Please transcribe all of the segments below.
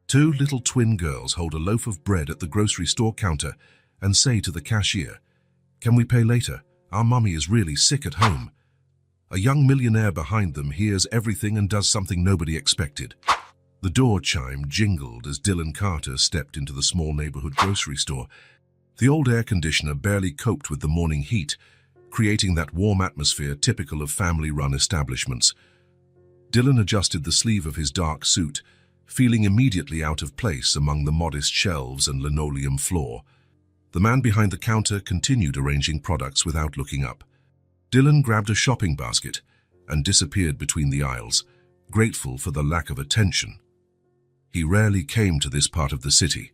Two little twin girls hold a loaf of bread at the grocery store counter and say to the cashier, "Can we pay later? Our mummy is really sick at home." A young millionaire behind them hears everything and does something nobody expected. The door chime jingled as Dylan Carter stepped into the small neighborhood grocery store. The old air conditioner barely coped with the morning heat, creating that warm atmosphere typical of family-run establishments. Dylan adjusted the sleeve of his dark suit, feeling immediately out of place among the modest shelves and linoleum floor. The man behind the counter continued arranging products without looking up. Dylan grabbed a shopping basket and disappeared between the aisles, grateful for the lack of attention. He rarely came to this part of the city.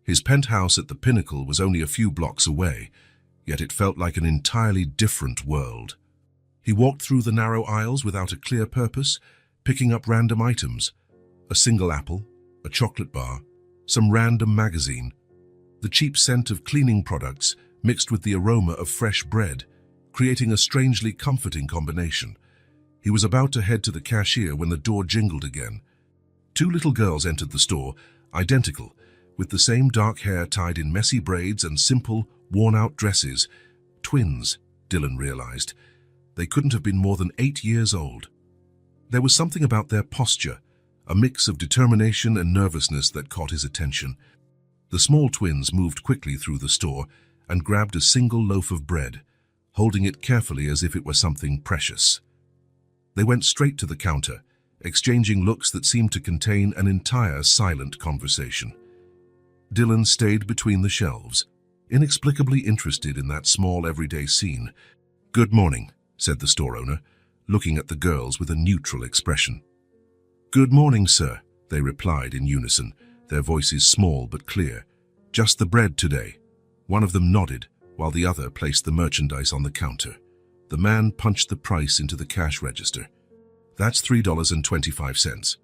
His penthouse at the Pinnacle was only a few blocks away, yet it felt like an entirely different world. He walked through the narrow aisles without a clear purpose, picking up random items. A single apple, a chocolate bar, some random magazine. The cheap scent of cleaning products mixed with the aroma of fresh bread, creating a strangely comforting combination. He was about to head to the cashier when the door jingled again. Two little girls entered the store, identical, with the same dark hair tied in messy braids and simple, worn-out dresses. Twins, Dylan realized. They couldn't have been more than 8 years old. There was something about their posture, a mix of determination and nervousness that caught his attention. The small twins moved quickly through the store and grabbed a single loaf of bread, holding it carefully as if it were something precious. They went straight to the counter, exchanging looks that seemed to contain an entire silent conversation. Dylan stayed between the shelves, inexplicably interested in that small everyday scene. "Good morning," said the store owner, looking at the girls with a neutral expression. "Good morning, sir," they replied in unison, their voices small but clear. "Just the bread today." One of them nodded, while the other placed the merchandise on the counter. The man punched the price into the cash register. "That's $3.25.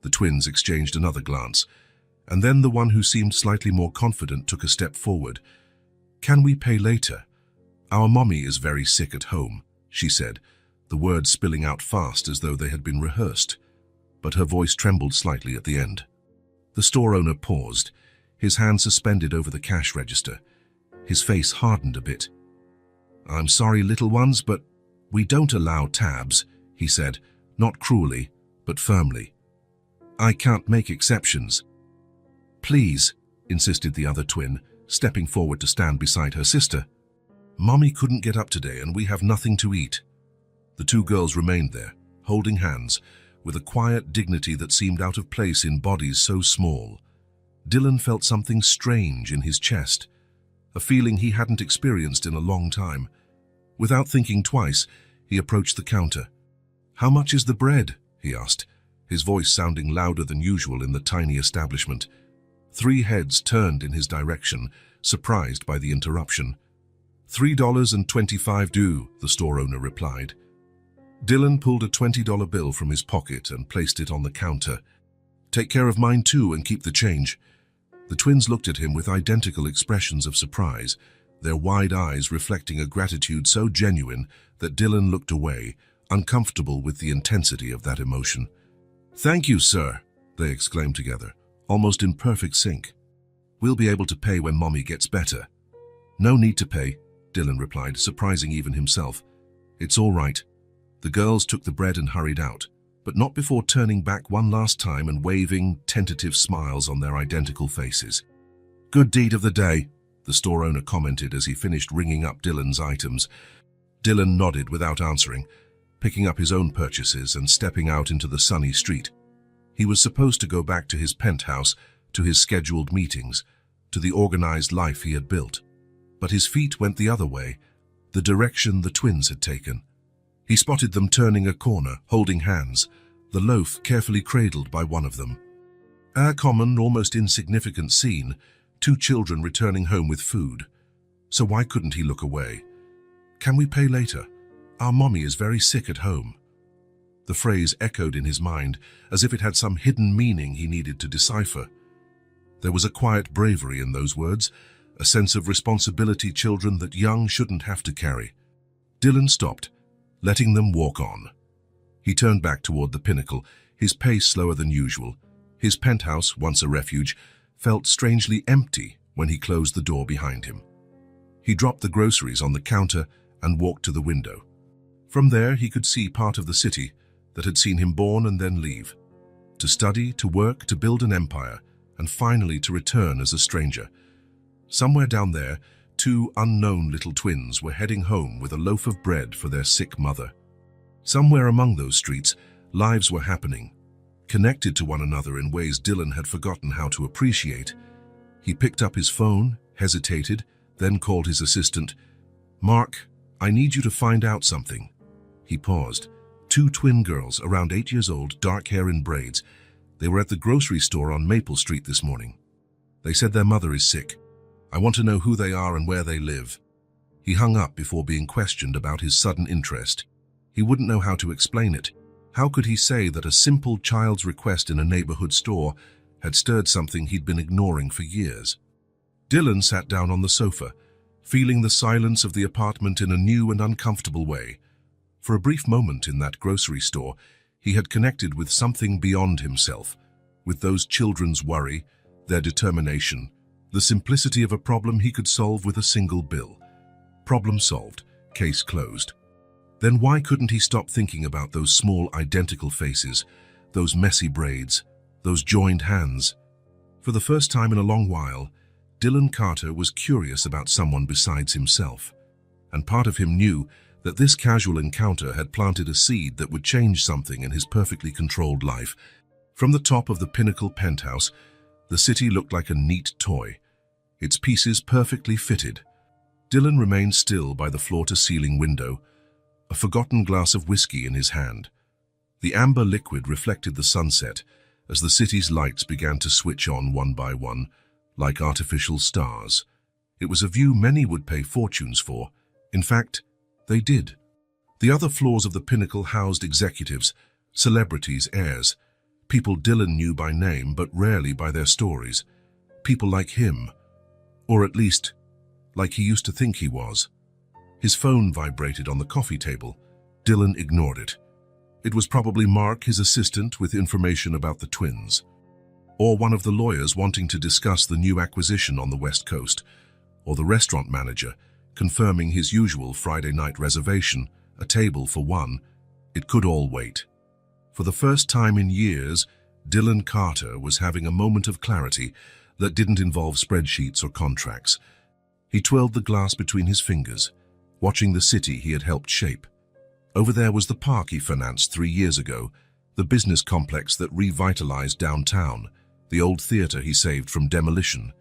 The twins exchanged another glance, and then the one who seemed slightly more confident took a step forward. "Can we pay later? Our mommy is very sick at home," she said, the words spilling out fast as though they had been rehearsed, but her voice trembled slightly at the end. The store owner paused, his hand suspended over the cash register. His face hardened a bit. "I'm sorry, little ones, but we don't allow tabs," he said, not cruelly, but firmly. "I can't make exceptions." "Please," insisted the other twin, stepping forward to stand beside her sister. "Mommy couldn't get up today and we have nothing to eat." The two girls remained there, holding hands, with a quiet dignity that seemed out of place in bodies so small. Dylan felt something strange in his chest, a feeling he hadn't experienced in a long time. Without thinking twice, he approached the counter. "How much is the bread?" he asked, his voice sounding louder than usual in the tiny establishment. 3 heads turned in his direction, surprised by the interruption. $3.25 due, the store owner replied. Dylan pulled a $20 bill from his pocket and placed it on the counter. "Take care of mine too and keep the change." The twins looked at him with identical expressions of surprise, their wide eyes reflecting a gratitude so genuine that Dylan looked away, uncomfortable with the intensity of that emotion. "Thank you, sir," they exclaimed together, almost in perfect sync. "We'll be able to pay when Mommy gets better." "No need to pay," Dylan replied, surprising even himself. "It's all right." The girls took the bread and hurried out, but not before turning back one last time and waving tentative smiles on their identical faces. "Good deed of the day," the store owner commented as he finished ringing up Dylan's items. Dylan nodded without answering, picking up his own purchases and stepping out into the sunny street. He was supposed to go back to his penthouse, to his scheduled meetings, to the organized life he had built. But his feet went the other way, the direction the twins had taken. He spotted them turning a corner, holding hands, the loaf carefully cradled by one of them. A common, almost insignificant scene, 2 children returning home with food. So why couldn't he look away? "Can we pay later? Our mommy is very sick at home." The phrase echoed in his mind, as if it had some hidden meaning he needed to decipher. There was a quiet bravery in those words, a sense of responsibility children that young shouldn't have to carry. Dylan stopped, letting them walk on. He turned back toward the Pinnacle, his pace slower than usual, His penthouse, once a refuge, felt strangely empty when he closed the door behind him. He dropped the groceries on the counter and walked to the window. From there, he could see part of the city that had seen him born and then leave. To study, to work, to build an empire, and finally to return as a stranger. Somewhere down there, two unknown little twins were heading home with a loaf of bread for their sick mother. Somewhere among those streets, lives were happening, connected to one another in ways Dylan had forgotten how to appreciate. He picked up his phone, hesitated, then called his assistant. "Mark, I need you to find out something." He paused. Two twin girls, around 8 years old, dark hair in braids. They were at the grocery store on Maple Street this morning. They said their mother is sick. I want to know who they are and where they live. He hung up before being questioned about his sudden interest. He wouldn't know how to explain it. How could he say that a simple child's request in a neighborhood store had stirred something he'd been ignoring for years? Dylan sat down on the sofa, feeling the silence of the apartment in a new and uncomfortable way. For a brief moment in that grocery store, he had connected with something beyond himself, with those children's worry, their determination, the simplicity of a problem he could solve with a single bill. Problem solved, case closed. Then why couldn't he stop thinking about those small identical faces, those messy braids, those joined hands? For the first time in a long while, Dylan Carter was curious about someone besides himself. And part of him knew that this casual encounter had planted a seed that would change something in his perfectly controlled life. From the top of the pinnacle penthouse, the city looked like a neat toy, its pieces perfectly fitted. Dylan remained still by the floor-to-ceiling window, a forgotten glass of whiskey in his hand. The amber liquid reflected the sunset as the city's lights began to switch on one by one, like artificial stars. It was a view many would pay fortunes for. In fact, they did. The other floors of the pinnacle housed executives, celebrities, heirs, people Dylan knew by name but rarely by their stories. People like him, or at least, like he used to think he was. His phone vibrated on the coffee table. Dylan ignored it. It was probably Mark, his assistant, with information about the twins. Or one of the lawyers wanting to discuss the new acquisition on the West Coast. Or the restaurant manager, confirming his usual Friday night reservation, a table for one. It could all wait. For the first time in years, Dylan Carter was having a moment of clarity that didn't involve spreadsheets or contracts. He twirled the glass between his fingers, watching the city he had helped shape. Over there was the park he financed 3 years ago, the business complex that revitalized downtown, the old theater he saved from demolition,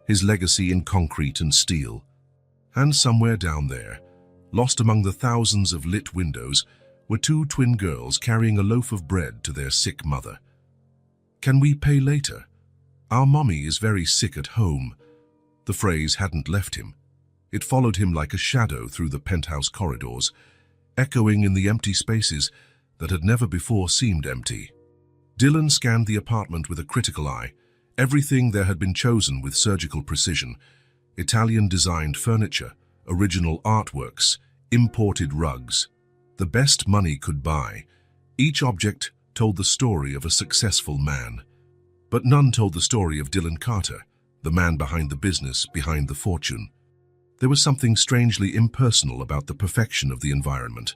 his legacy in concrete and steel. And somewhere down there, lost among the thousands of lit windows, were two twin girls carrying a loaf of bread to their sick mother. "Can we pay later? Our mommy is very sick at home." The phrase hadn't left him. It followed him like a shadow through the penthouse corridors, echoing in the empty spaces that had never before seemed empty. Dylan scanned the apartment with a critical eye. Everything there had been chosen with surgical precision. Italian-designed furniture, original artworks, imported rugs. The best money could buy. Each object told the story of a successful man. But none told the story of Dylan Carter, the man behind the business, behind the fortune. There was something strangely impersonal about the perfection of the environment.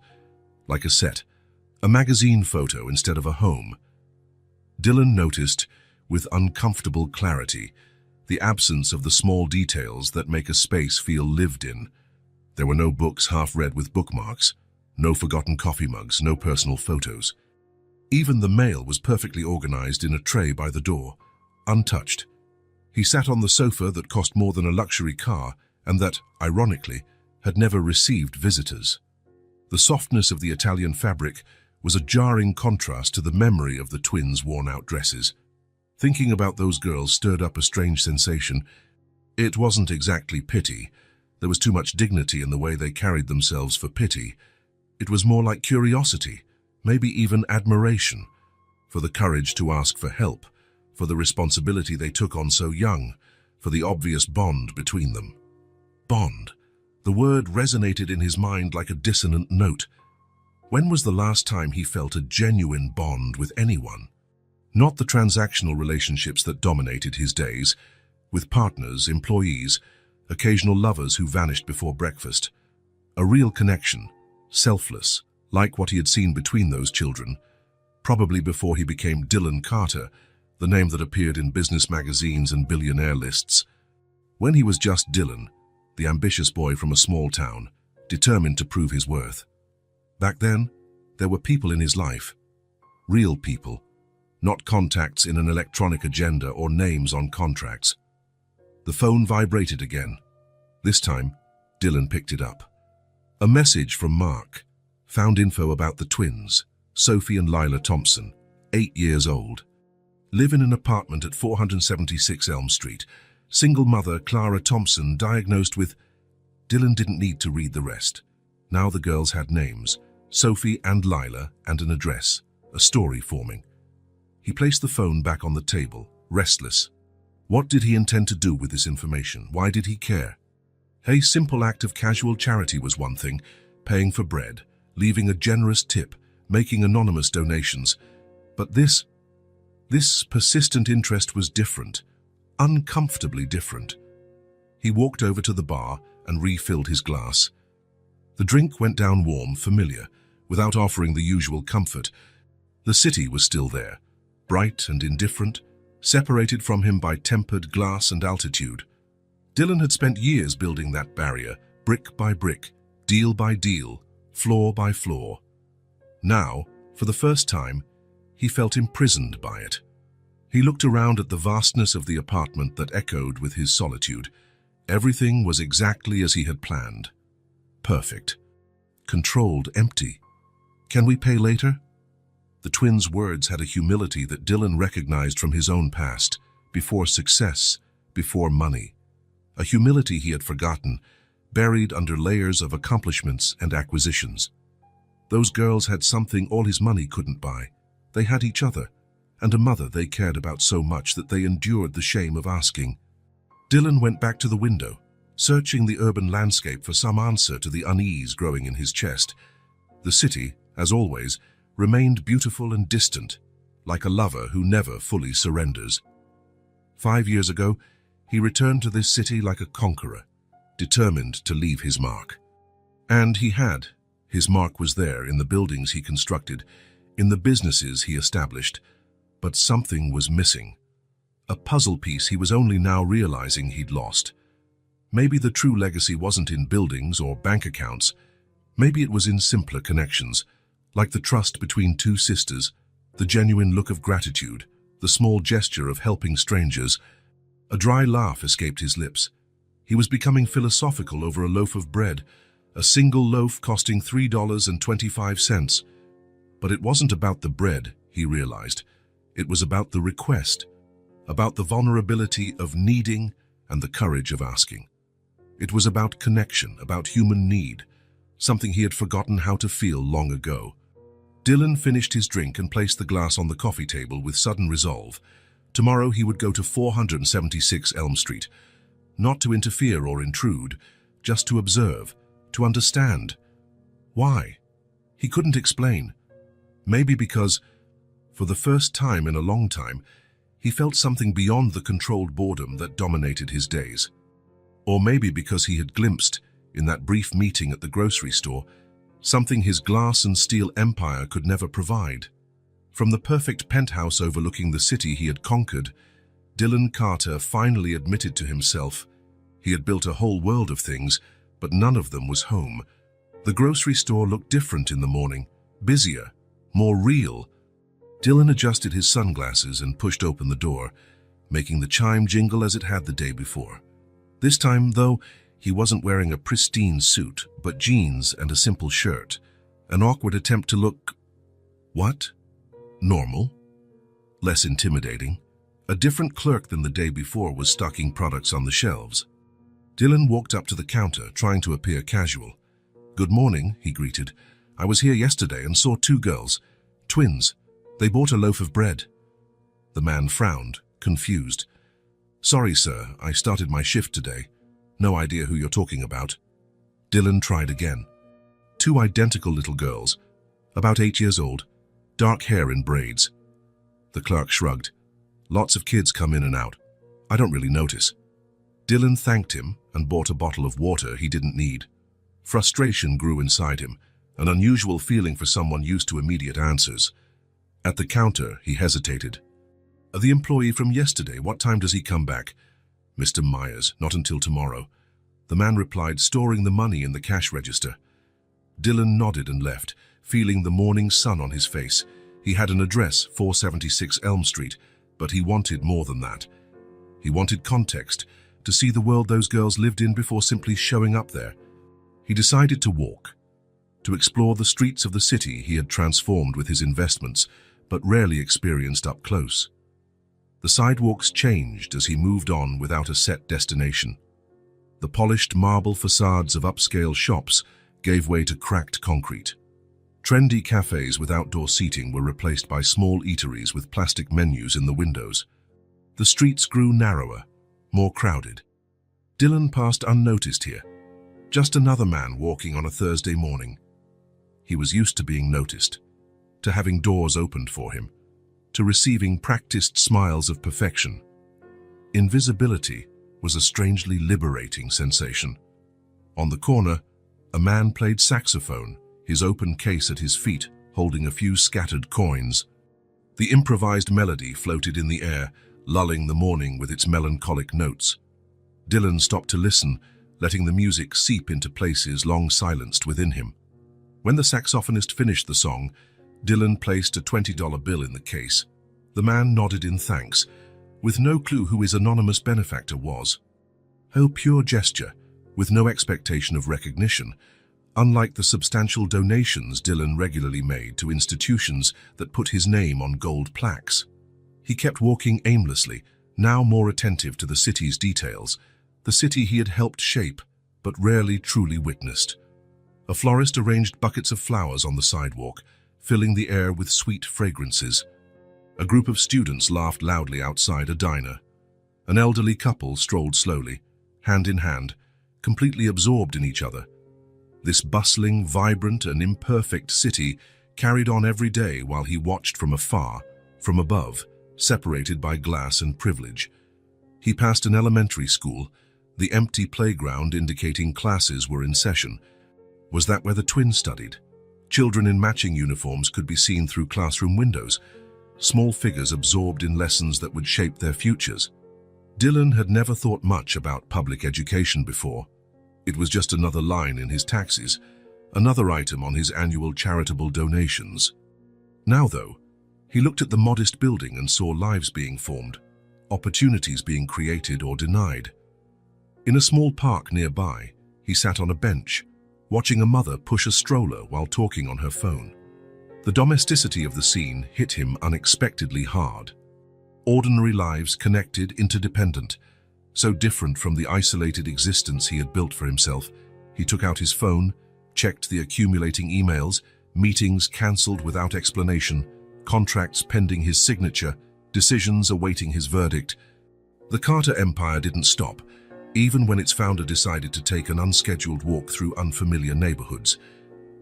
Like a set, a magazine photo instead of a home. Dylan noticed, with uncomfortable clarity, the absence of the small details that make a space feel lived in. There were no books half-read with bookmarks, no forgotten coffee mugs, no personal photos. Even the mail was perfectly organized in a tray by the door, untouched. He sat on the sofa that cost more than a luxury car and that, ironically, had never received visitors. The softness of the Italian fabric was a jarring contrast to the memory of the twins' worn-out dresses. Thinking about those girls stirred up a strange sensation. It wasn't exactly pity. There was too much dignity in the way they carried themselves for pity. It was more like curiosity, maybe even admiration, for the courage to ask for help, for the responsibility they took on so young, for the obvious bond between them. Bond. The word resonated in his mind like a dissonant note. When was the last time he felt a genuine bond with anyone? Not the transactional relationships that dominated his days, with partners, employees, occasional lovers who vanished before breakfast. A real connection, selfless, like what he had seen between those children, probably before he became Dylan Carter, the name that appeared in business magazines and billionaire lists. When he was just Dylan, the ambitious boy from a small town, determined to prove his worth. Back then, there were people in his life. Real people, not contacts in an electronic agenda or names on contracts. The phone vibrated again. This time, Dylan picked it up. A message from Mark. Found info about the twins, Sophie and Lila Thompson, 8 years old. Live in an apartment at 476 Elm Street. Single mother Clara Thompson diagnosed with... Dylan didn't need to read the rest. Now the girls had names, Sophie and Lila, and an address, a story forming. He placed the phone back on the table, restless. What did he intend to do with this information? Why did he care? A simple act of casual charity was one thing, paying for bread, leaving a generous tip, making anonymous donations. But this persistent interest was different, uncomfortably different. He walked over to the bar and refilled his glass. The drink went down warm, familiar, without offering the usual comfort. The city was still there, bright and indifferent, separated from him by tempered glass and altitude. Dylan had spent years building that barrier, brick by brick, deal by deal, floor by floor. Now, for the first time, he felt imprisoned by it. He looked around at the vastness of the apartment that echoed with his solitude. Everything was exactly as he had planned. Perfect. Controlled, empty. Can we pay later? The twins' words had a humility that Dylan recognized from his own past, before success, before money. A humility he had forgotten, buried under layers of accomplishments and acquisitions. Those girls had something all his money couldn't buy. They had each other, and a mother they cared about so much that they endured the shame of asking. Dylan went back to the window, searching the urban landscape for some answer to the unease growing in his chest. The city, as always, remained beautiful and distant, like a lover who never fully surrenders. 5 years ago, he returned to this city like a conqueror, determined to leave his mark. And he had. His mark was there in the buildings he constructed, in the businesses he established. But something was missing. A puzzle piece he was only now realizing he'd lost. Maybe the true legacy wasn't in buildings or bank accounts. Maybe it was in simpler connections, like the trust between two sisters, the genuine look of gratitude, the small gesture of helping strangers. A dry laugh escaped his lips. He was becoming philosophical over a loaf of bread, a single loaf costing $3.25. But it wasn't about the bread, he realized. It was about the request, about the vulnerability of needing and the courage of asking. It was about connection, about human need, something he had forgotten how to feel long ago. Dylan finished his drink and placed the glass on the coffee table with sudden resolve. Tomorrow he would go to 476 Elm Street, not to interfere or intrude, just to observe, to understand. Why? He couldn't explain. Maybe because, for the first time in a long time, he felt something beyond the controlled boredom that dominated his days. Or maybe because he had glimpsed, in that brief meeting at the grocery store, something his glass and steel empire could never provide. From the perfect penthouse overlooking the city he had conquered, Dylan Carter finally admitted to himself he had built a whole world of things, but none of them was home. The grocery store looked different in the morning, busier, more real. Dylan adjusted his sunglasses and pushed open the door, making the chime jingle as it had the day before. This time, though, he wasn't wearing a pristine suit, but jeans and a simple shirt, an awkward attempt to look... what? Normal? Less intimidating. A different clerk than the day before was stocking products on the shelves. Dylan walked up to the counter, trying to appear casual. "Good morning," he greeted. "I was here yesterday and saw 2 girls. Twins. They bought a loaf of bread." The man frowned, confused. "Sorry, sir, I started my shift today. No idea who you're talking about." Dylan tried again. 2 identical little girls, about 8 years old, dark hair in braids. The clerk shrugged. Lots of kids come in and out. I don't really notice. Dylan thanked him and bought a bottle of water he didn't need. Frustration grew inside him, an unusual feeling for someone used to immediate answers. At the counter, he hesitated. The employee from yesterday, what time does he come back? Mr. Myers, not until tomorrow. The man replied, storing the money in the cash register. Dylan nodded and left, feeling the morning sun on his face. He had an address, 476 Elm Street, but he wanted more than that. He wanted context, to see the world those girls lived in before simply showing up there. He decided to walk, to explore the streets of the city he had transformed with his investments, but rarely experienced up close. The sidewalks changed as he moved on without a set destination. The polished marble facades of upscale shops gave way to cracked concrete. Trendy cafes with outdoor seating were replaced by small eateries with plastic menus in the windows. The streets grew narrower, more crowded. Dylan passed unnoticed here. Just another man walking on a Thursday morning. He was used to being noticed, to having doors opened for him, to receiving practiced smiles of perfection. Invisibility was a strangely liberating sensation. On the corner, a man played saxophone, his open case at his feet, holding a few scattered coins. The improvised melody floated in the air, lulling the morning with its melancholic notes. Dylan stopped to listen, letting the music seep into places long silenced within him. When the saxophonist finished the song, Dylan placed a $20 bill in the case. The man nodded in thanks, with no clue who his anonymous benefactor was. Oh, pure gesture, with no expectation of recognition, unlike the substantial donations Dylan regularly made to institutions that put his name on gold plaques. He kept walking aimlessly, now more attentive to the city's details, the city he had helped shape, but rarely truly witnessed. A florist arranged buckets of flowers on the sidewalk, filling the air with sweet fragrances. A group of students laughed loudly outside a diner. An elderly couple strolled slowly, hand in hand, completely absorbed in each other. This bustling, vibrant, and imperfect city carried on every day while he watched from afar, from above, separated by glass and privilege. He passed an elementary school, the empty playground indicating classes were in session. Was that where the twins studied? Children in matching uniforms could be seen through classroom windows, small figures absorbed in lessons that would shape their futures. Dylan had never thought much about public education before. It was just another line in his taxes, another item on his annual charitable donations. Now, though, he looked at the modest building and saw lives being formed, opportunities being created or denied. In a small park nearby, he sat on a bench, watching a mother push a stroller while talking on her phone. The domesticity of the scene hit him unexpectedly hard. Ordinary lives connected, interdependent, so different from the isolated existence he had built for himself. He took out his phone, checked the accumulating emails, meetings cancelled without explanation, contracts pending his signature, decisions awaiting his verdict. The Carter empire didn't stop, even when its founder decided to take an unscheduled walk through unfamiliar neighborhoods.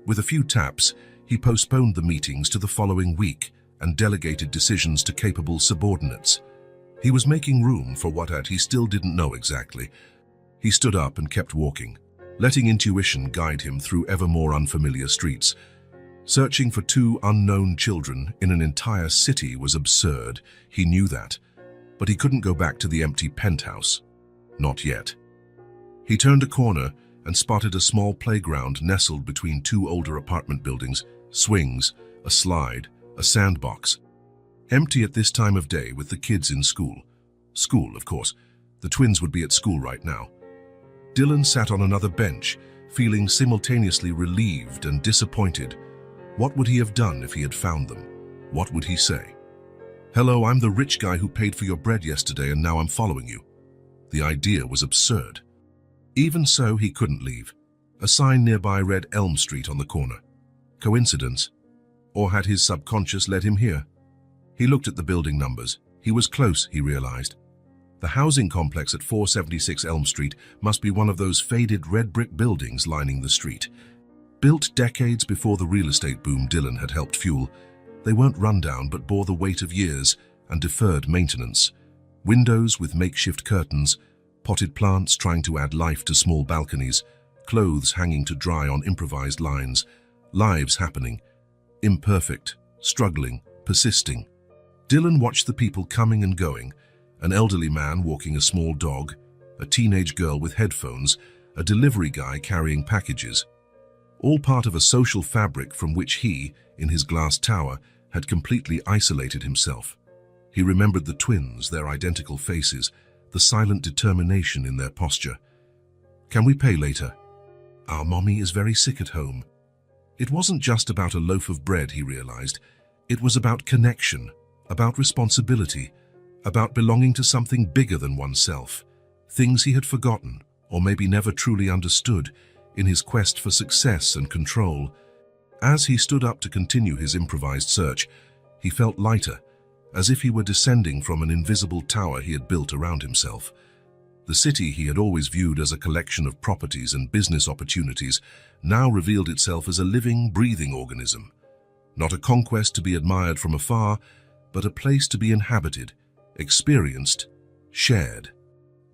With a few taps, he postponed the meetings to the following week and delegated decisions to capable subordinates. He was making room for what he still didn't know exactly. He stood up and kept walking, letting intuition guide him through ever more unfamiliar streets. Searching for two unknown children in an entire city was absurd. He knew that, but he couldn't go back to the empty penthouse. Not yet. He turned a corner and spotted a small playground nestled between two older apartment buildings, swings, a slide, a sandbox. Empty at this time of day with the kids in school. School, of course. The twins would be at school right now. Dylan sat on another bench, feeling simultaneously relieved and disappointed. What would he have done if he had found them? What would he say? "Hello, I'm the rich guy who paid for your bread yesterday and now I'm following you." The idea was absurd. Even so, he couldn't leave. A sign nearby read Elm Street on the corner. Coincidence? Or had his subconscious led him here? He looked at the building numbers. He was close, he realized. The housing complex at 476 Elm Street must be one of those faded red brick buildings lining the street. Built decades before the real estate boom Dylan had helped fuel, They weren't rundown but bore the weight of years and deferred maintenance. Windows with makeshift curtains, potted plants trying to add life to small balconies, clothes hanging to dry on improvised lines, lives happening, imperfect, struggling, persisting. Dylan watched the people coming and going, an elderly man walking a small dog, a teenage girl with headphones, a delivery guy carrying packages. All part of a social fabric from which he, in his glass tower, had completely isolated himself. He remembered the twins, their identical faces, the silent determination in their posture. "Can we pay later? Our mommy is very sick at home." It wasn't just about a loaf of bread, he realized. It was about connection, about responsibility, about belonging to something bigger than oneself, things he had forgotten, or maybe never truly understood, in his quest for success and control. As he stood up to continue his improvised search, he felt lighter, as if he were descending from an invisible tower he had built around himself. The city he had always viewed as a collection of properties and business opportunities now revealed itself as a living, breathing organism. Not a conquest to be admired from afar, but a place to be inhabited, experienced, shared.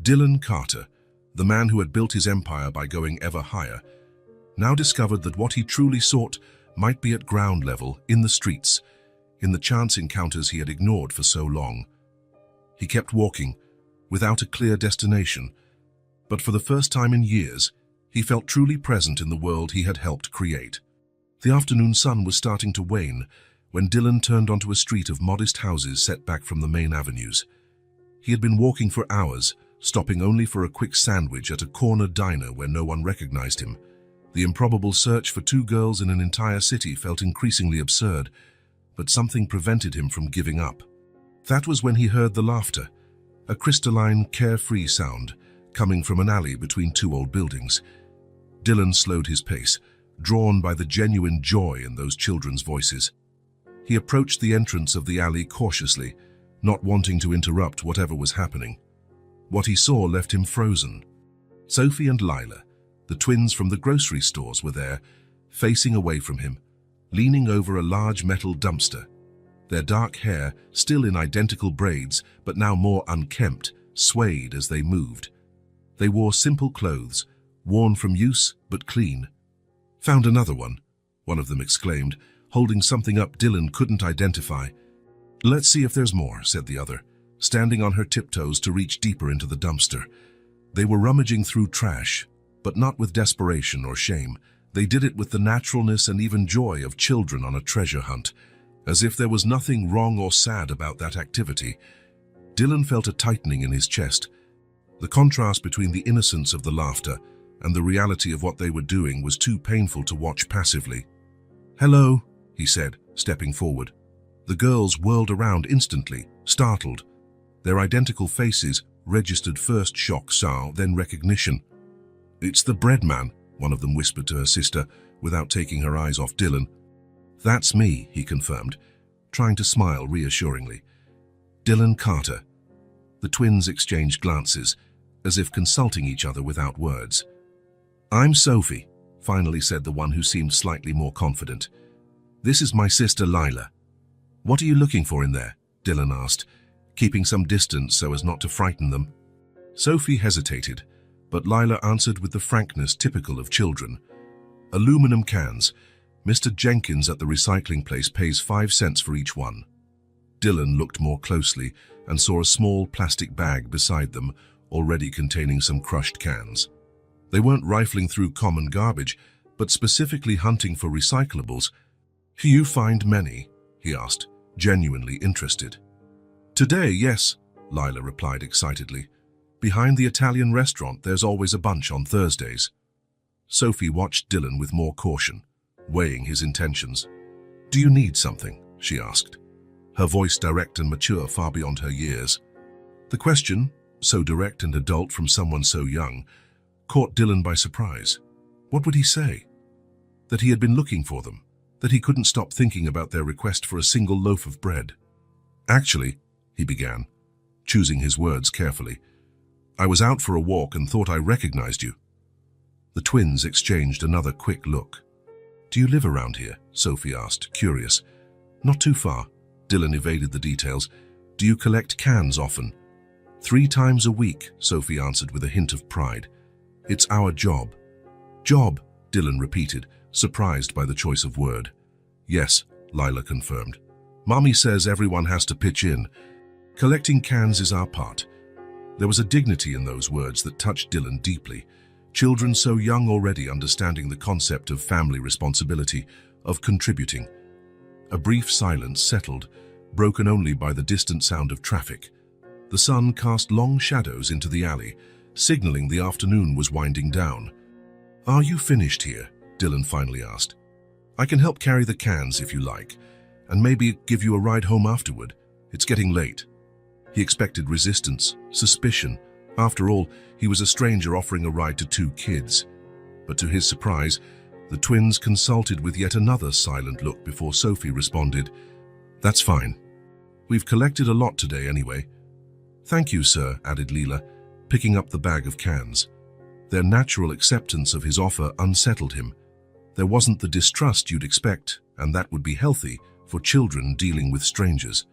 Dylan Carter, the man who had built his empire by going ever higher, now discovered that what he truly sought might be at ground level, in the streets, in the chance encounters he had ignored for so long. He kept walking, without a clear destination, but for the first time in years, he felt truly present in the world he had helped create. The afternoon sun was starting to wane when Dylan turned onto a street of modest houses set back from the main avenues. He had been walking for hours, stopping only for a quick sandwich at a corner diner where no one recognized him. The improbable search for two girls in an entire city felt increasingly absurd, but something prevented him from giving up. That was when he heard the laughter, a crystalline, carefree sound coming from an alley between two old buildings. Dylan slowed his pace, drawn by the genuine joy in those children's voices. He approached the entrance of the alley cautiously, not wanting to interrupt whatever was happening. What he saw left him frozen. Sophie and Lila, the twins from the grocery stores, were there, facing away from him, leaning over a large metal dumpster. Their dark hair, still in identical braids, but now more unkempt, swayed as they moved. They wore simple clothes, worn from use but clean. "Found another one of them exclaimed, holding something up Dylan couldn't identify. "Let's see if there's more," said the other, standing on her tiptoes to reach deeper into the dumpster. They were rummaging through trash, but not with desperation or shame. They did it with the naturalness and even joy of children on a treasure hunt, as if there was nothing wrong or sad about that activity. Dylan felt a tightening in his chest. The contrast between the innocence of the laughter and the reality of what they were doing was too painful to watch passively. "Hello," he said, stepping forward. The girls whirled around instantly, startled. Their identical faces registered first shock, then recognition. "It's the bread man," one of them whispered to her sister, without taking her eyes off Dylan. "That's me," he confirmed, trying to smile reassuringly. "Dylan Carter." The twins exchanged glances, as if consulting each other without words. "I'm Sophie," finally said the one who seemed slightly more confident. "This is my sister Lila." "What are you looking for in there?" Dylan asked, keeping some distance so as not to frighten them. Sophie hesitated, but Lila answered with the frankness typical of children. "Aluminum cans. Mr. Jenkins at the recycling place pays 5 cents for each one." Dylan looked more closely and saw a small plastic bag beside them, already containing some crushed cans. They weren't rifling through common garbage, but specifically hunting for recyclables. "Do you find many?" he asked, genuinely interested. "Today, yes," Lila replied excitedly. "Behind the Italian restaurant, there's always a bunch on Thursdays." Sophie watched Dylan with more caution, weighing his intentions. "Do you need something?" she asked, her voice direct and mature far beyond her years. The question, so direct and adult from someone so young, caught Dylan by surprise. What would he say? That he had been looking for them, that he couldn't stop thinking about their request for a single loaf of bread. "Actually," he began, choosing his words carefully, "I was out for a walk and thought I recognized you." The twins exchanged another quick look. "Do you live around here?" Sophie asked, curious. Not too far. Dylan evaded the details. Do you collect cans often? 3 times a week, Sophie answered with a hint of pride. It's our job. Job, Dylan repeated, surprised by the choice of word. Yes, Lila confirmed. Mommy says everyone has to pitch in. Collecting cans is our part. There was a dignity in those words that touched Dylan deeply. Children so young already understanding the concept of family responsibility, of contributing. A brief silence settled, broken only by the distant sound of traffic. The sun cast long shadows into the alley, signaling the afternoon was winding down. Are you finished here? Dylan finally asked. I can help carry the cans if you like, and maybe give you a ride home afterward. It's getting late. He expected resistance, suspicion. After all, he was a stranger offering a ride to 2 kids. But to his surprise, the twins consulted with yet another silent look before Sophie responded, That's fine. We've collected a lot today anyway. Thank you, sir, added Leela, picking up the bag of cans. Their natural acceptance of his offer unsettled him. There wasn't the distrust you'd expect, and that would be healthy for children dealing with strangers.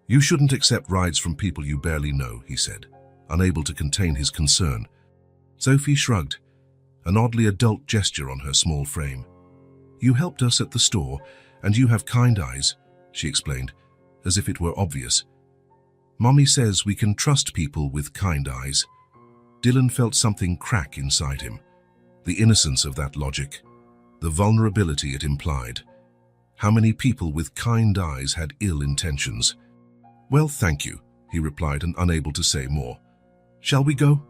You shouldn't accept rides from people you barely know, he said, unable to contain his concern. Sophie shrugged, an oddly adult gesture on her small frame. You helped us at the store, and you have kind eyes, she explained, as if it were obvious. Mommy says we can trust people with kind eyes. Dylan felt something crack inside him. The innocence of that logic, the vulnerability it implied. How many people with kind eyes had ill intentions? Well, thank you, he replied, and unable to say more. Shall we go?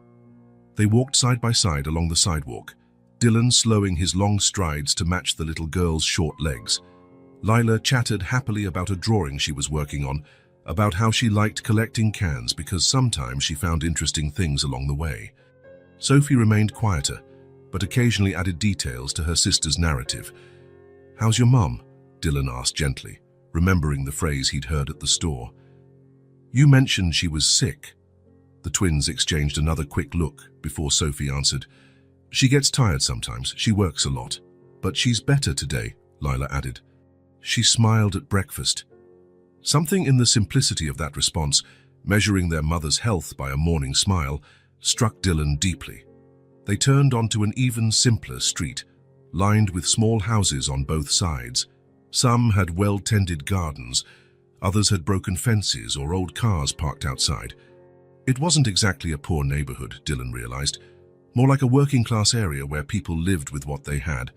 They walked side by side along the sidewalk, Dylan slowing his long strides to match the little girl's short legs. Lila chattered happily about a drawing she was working on, about how she liked collecting cans because sometimes she found interesting things along the way. Sophie remained quieter, but occasionally added details to her sister's narrative. How's your mum? Dylan asked gently, remembering the phrase he'd heard at the store. You mentioned she was sick. The twins exchanged another quick look before Sophie answered. She gets tired sometimes, she works a lot. But she's better today, Lila added. She smiled at breakfast. Something in the simplicity of that response, measuring their mother's health by a morning smile, struck Dylan deeply. They turned onto an even simpler street, lined with small houses on both sides. Some had well-tended gardens, others had broken fences or old cars parked outside. It wasn't exactly a poor neighborhood, Dylan realized, more like a working-class area where people lived with what they had.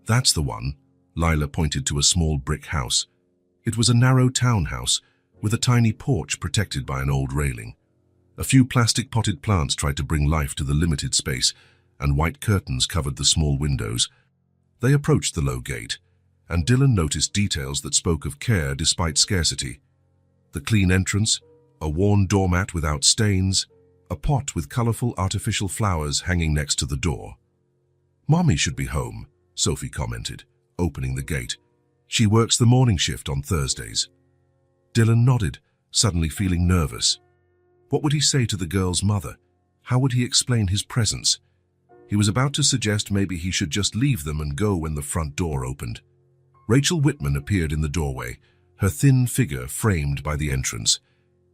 That's the one, Lila pointed to a small brick house. It was a narrow townhouse with a tiny porch protected by an old railing. A few plastic potted plants tried to bring life to the limited space, and white curtains covered the small windows. They approached the low gate, and Dylan noticed details that spoke of care despite scarcity. The clean entrance, a worn doormat without stains, a pot with colorful artificial flowers hanging next to the door. Mommy should be home, Sophie commented, opening the gate. She works the morning shift on Thursdays. Dylan nodded, suddenly feeling nervous. What would he say to the girl's mother? How would he explain his presence? He was about to suggest maybe he should just leave them and go when the front door opened. Rachel Whitman appeared in the doorway, her thin figure framed by the entrance.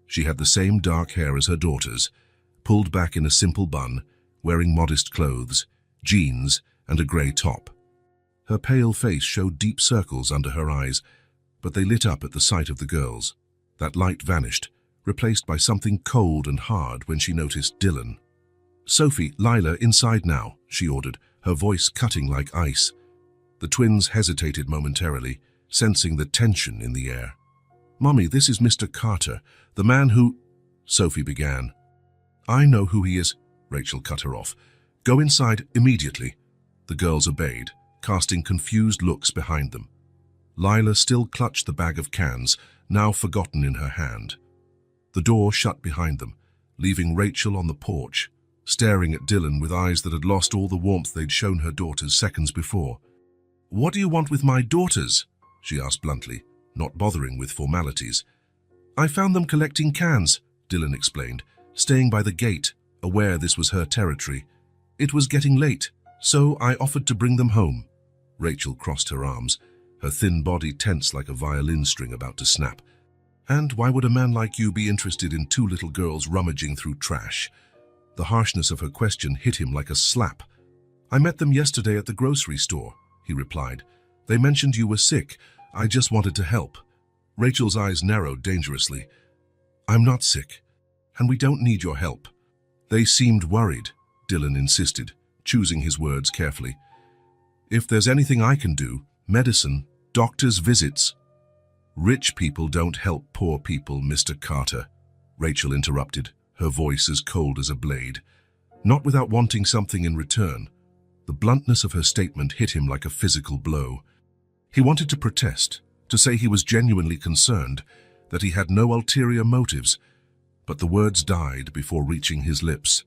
She had the same dark hair as her daughters, pulled back in a simple bun, wearing modest clothes, jeans, and a grey top. Her pale face showed deep circles under her eyes, but they lit up at the sight of the girls. That light vanished, replaced by something cold and hard when she noticed Dylan. Sophie, Lila, inside now, she ordered, her voice cutting like ice. The twins hesitated momentarily, sensing the tension in the air. Mommy, this is Mr. Carter, the man who... Sophie began. I know who he is, Rachel cut her off. Go inside immediately. The girls obeyed, casting confused looks behind them. Lila still clutched the bag of cans, now forgotten in her hand. The door shut behind them, leaving Rachel on the porch, staring at Dylan with eyes that had lost all the warmth they'd shown her daughters seconds before. What do you want with my daughters? She asked bluntly, not bothering with formalities. I found them collecting cans, Dylan explained, staying by the gate, aware this was her territory. It was getting late, so I offered to bring them home. Rachel crossed her arms. her thin body tense like a violin string about to snap. And why would a man like you be interested in two little girls rummaging through trash? The harshness of her question hit him like a slap. I met them yesterday at the grocery store, he replied. They mentioned you were sick. I just wanted to help. Rachel's eyes narrowed dangerously. I'm not sick, and we don't need your help. They seemed worried, Dylan insisted, choosing his words carefully. If there's anything I can do, medicine, doctor's visits. Rich people don't help poor people, Mr. Carter, Rachel interrupted, her voice as cold as a blade. Not without wanting something in return. The bluntness of her statement hit him like a physical blow. He wanted to protest, to say he was genuinely concerned, that he had no ulterior motives, but the words died before reaching his lips.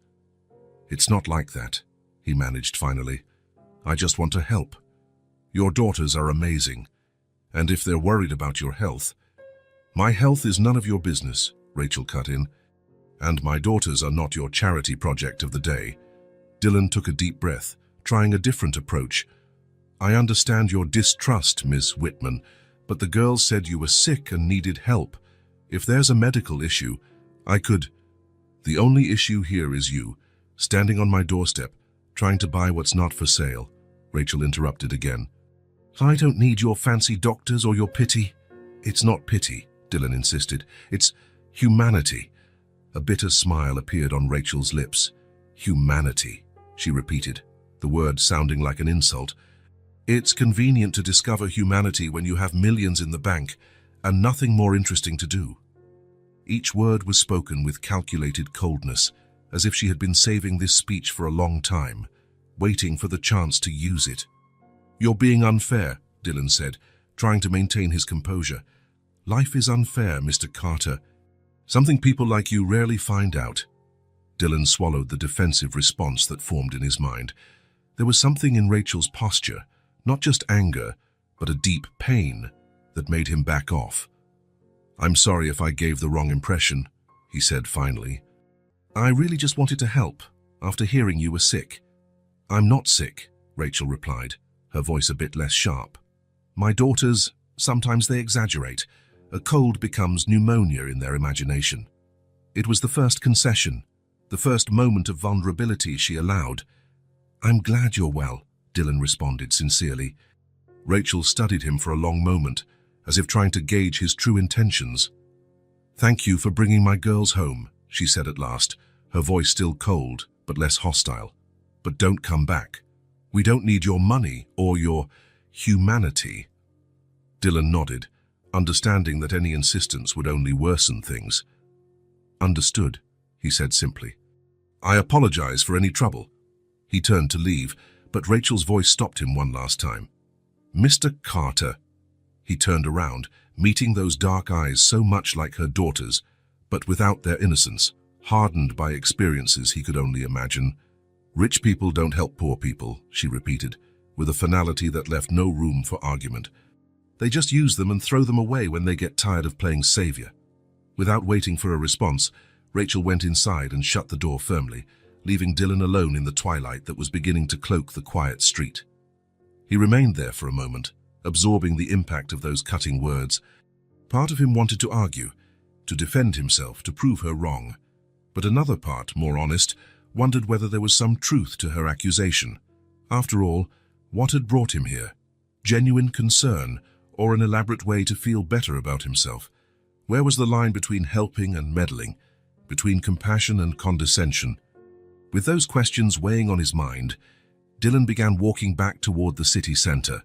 It's not like that, he managed finally. I just want to help. Your daughters are amazing, and if they're worried about your health— My health is none of your business, Rachel cut in, and my daughters are not your charity project of the day. Dylan took a deep breath, trying a different approach. I understand your distrust, Miss Whitman, but the girls said you were sick and needed help. If there's a medical issue, I could— The only issue here is you, standing on my doorstep, trying to buy what's not for sale, Rachel interrupted again. I don't need your fancy doctors or your pity. It's not pity, Dylan insisted. It's humanity. A bitter smile appeared on Rachel's lips. Humanity, she repeated, the word sounding like an insult. It's convenient to discover humanity when you have millions in the bank and nothing more interesting to do. Each word was spoken with calculated coldness, as if she had been saving this speech for a long time, waiting for the chance to use it. You're being unfair, Dylan said, trying to maintain his composure. Life is unfair, Mr. Carter. Something people like you rarely find out. Dylan swallowed the defensive response that formed in his mind. There was something in Rachel's posture, not just anger, but a deep pain, that made him back off. I'm sorry if I gave the wrong impression, he said finally. I really just wanted to help, after hearing you were sick. I'm not sick, Rachel replied, her voice a bit less sharp. My daughters, sometimes they exaggerate. A cold becomes pneumonia in their imagination. It was the first concession, the first moment of vulnerability she allowed. I'm glad you're well, Dylan responded sincerely. Rachel studied him for a long moment, as if trying to gauge his true intentions. Thank you for bringing my girls home, she said at last, her voice still cold but less hostile. But don't come back. We don't need your money or your humanity. Dylan nodded, understanding that any insistence would only worsen things. Understood, he said simply. I apologize for any trouble. He turned to leave, but Rachel's voice stopped him one last time. Mr. Carter. He turned around, meeting those dark eyes so much like her daughter's, but without their innocence, hardened by experiences he could only imagine. Rich people don't help poor people, she repeated, with a finality that left no room for argument. They just use them and throw them away when they get tired of playing savior. Without waiting for a response, Rachel went inside and shut the door firmly, leaving Dylan alone in the twilight that was beginning to cloak the quiet street. He remained there for a moment, absorbing the impact of those cutting words. Part of him wanted to argue, to defend himself, to prove her wrong. But another part, more honest, wondered whether there was some truth to her accusation. After all, what had brought him here? Genuine concern, or an elaborate way to feel better about himself? Where was the line between helping and meddling, between compassion and condescension? With those questions weighing on his mind, Dylan began walking back toward the city center.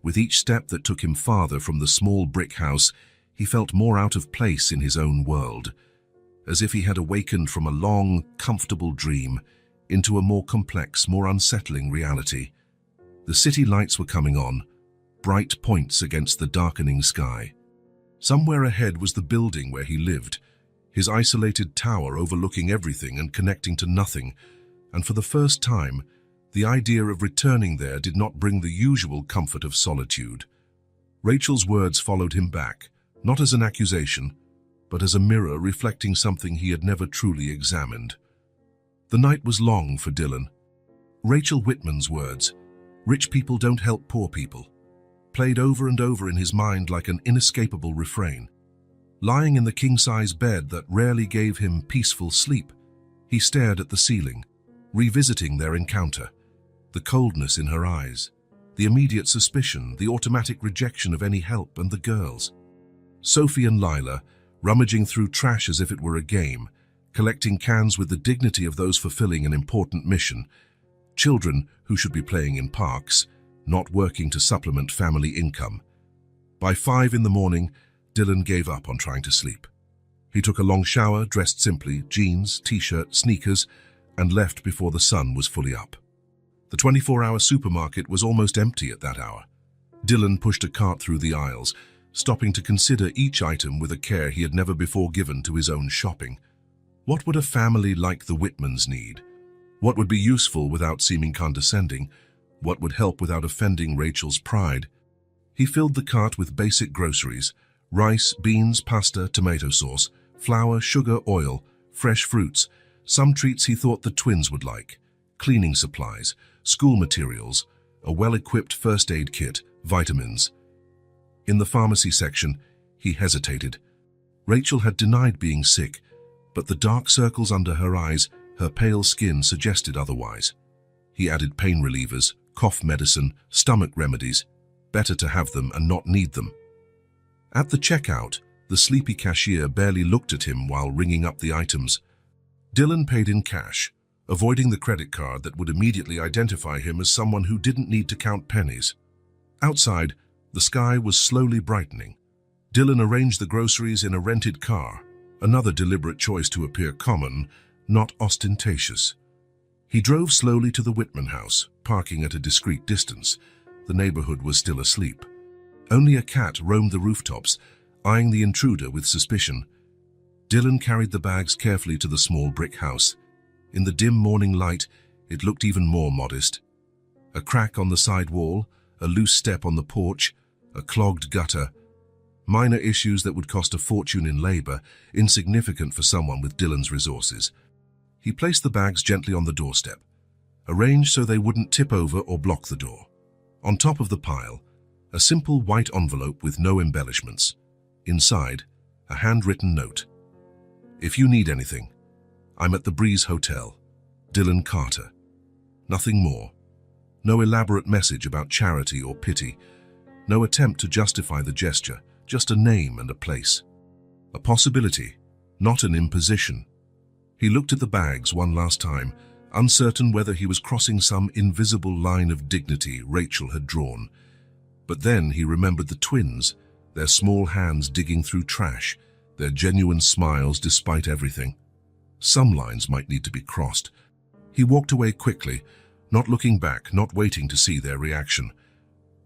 With each step that took him farther from the small brick house, he felt more out of place in his own world, as if he had awakened from a long, comfortable dream into a more complex, more unsettling reality. The city lights were coming on, bright points against the darkening sky. Somewhere ahead was the building where he lived, his isolated tower overlooking everything and connecting to nothing, and for the first time, the idea of returning there did not bring the usual comfort of solitude. Rachel's words followed him back, not as an accusation, but as a mirror reflecting something he had never truly examined. The night was long for Dylan. Rachel Whitman's words, rich people don't help poor people. played over and over in his mind like an inescapable refrain. Lying in the king-size bed that rarely gave him peaceful sleep, he stared at the ceiling, revisiting their encounter. The coldness in her eyes, the immediate suspicion, the automatic rejection of any help, and the girls. Sophie and Lila, rummaging through trash as if it were a game, collecting cans with the dignity of those fulfilling an important mission. Children who should be playing in parks, not working to supplement family income. By 5 in the morning, Dylan gave up on trying to sleep. He took a long shower, dressed simply, jeans, t-shirt, sneakers, and left before the sun was fully up. The 24-hour supermarket was almost empty at that hour. Dylan pushed a cart through the aisles, stopping to consider each item with a care he had never before given to his own shopping. What would a family like the Whitmans need? What would be useful without seeming condescending? What would help without offending Rachel's pride? He filled the cart with basic groceries: rice, beans, pasta, tomato sauce, flour, sugar, oil, fresh fruits, some treats he thought the twins would like, cleaning supplies, school materials, a well-equipped first aid kit, vitamins. In the pharmacy section, he hesitated. Rachel had denied being sick, but the dark circles under her eyes, her pale skin suggested otherwise. He added pain relievers, cough medicine, stomach remedies. Better to have them and not need them. At the checkout, the sleepy cashier barely looked at him while ringing up the items. Dylan paid in cash, avoiding the credit card that would immediately identify him as someone who didn't need to count pennies. Outside, the sky was slowly brightening. Dylan arranged the groceries in a rented car, another deliberate choice to appear common, not ostentatious. He drove slowly to the Whitman house, parking at a discreet distance. The neighborhood was still asleep. Only a cat roamed the rooftops, eyeing the intruder with suspicion. Dylan carried the bags carefully to the small brick house. In the dim morning light, it looked even more modest. A crack on the side wall, a loose step on the porch, a clogged gutter. Minor issues that would cost a fortune in labor, insignificant for someone with Dylan's resources. He placed the bags gently on the doorstep, arranged so they wouldn't tip over or block the door. On top of the pile, a simple white envelope with no embellishments. Inside, a handwritten note. "If you need anything, I'm at the Breeze Hotel. Dylan Carter." Nothing more. No elaborate message about charity or pity. No attempt to justify the gesture, just a name and a place. A possibility, not an imposition. He looked at the bags one last time, uncertain whether he was crossing some invisible line of dignity Rachel had drawn. But then he remembered the twins, their small hands digging through trash, their genuine smiles despite everything. Some lines might need to be crossed. He walked away quickly, not looking back, not waiting to see their reaction.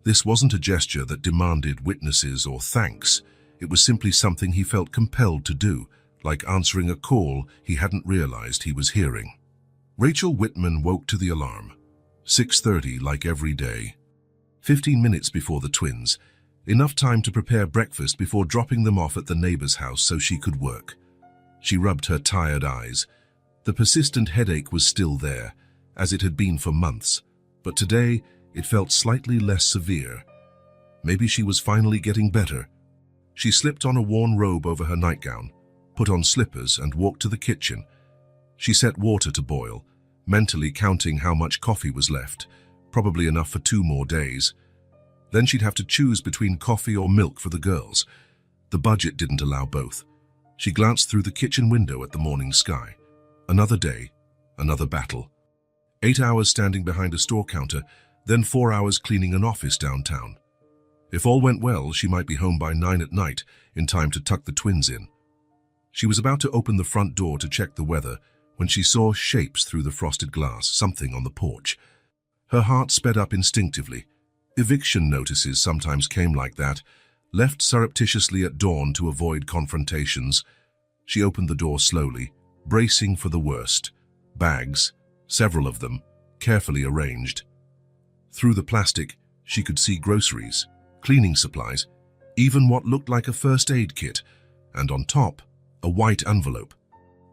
This wasn't a gesture that demanded witnesses or thanks. It was simply something he felt compelled to do, like answering a call he hadn't realized he was hearing. Rachel Whitman woke to the alarm. 6:30, like every day. 15 minutes before the twins, enough time to prepare breakfast before dropping them off at the neighbor's house so she could work. She rubbed her tired eyes. The persistent headache was still there, as it had been for months, but today it felt slightly less severe. Maybe she was finally getting better. She slipped on a worn robe over her nightgown, put on slippers, and walked to the kitchen. She set water to boil, mentally counting how much coffee was left, probably enough for 2 more days. Then she'd have to choose between coffee or milk for the girls. The budget didn't allow both. She glanced through the kitchen window at the morning sky. Another day, another battle. 8 hours standing behind a store counter, then 4 hours cleaning an office downtown. If all went well, she might be home by 9 at night, in time to tuck the twins in. She was about to open the front door to check the weather when she saw shapes through the frosted glass, something on the porch. Her heart sped up instinctively. Eviction notices sometimes came like that, left surreptitiously at dawn to avoid confrontations. She opened the door slowly, bracing for the worst. Bags, several of them, carefully arranged. Through the plastic, she could see groceries, cleaning supplies, even what looked like a first aid kit, and on top, a white envelope.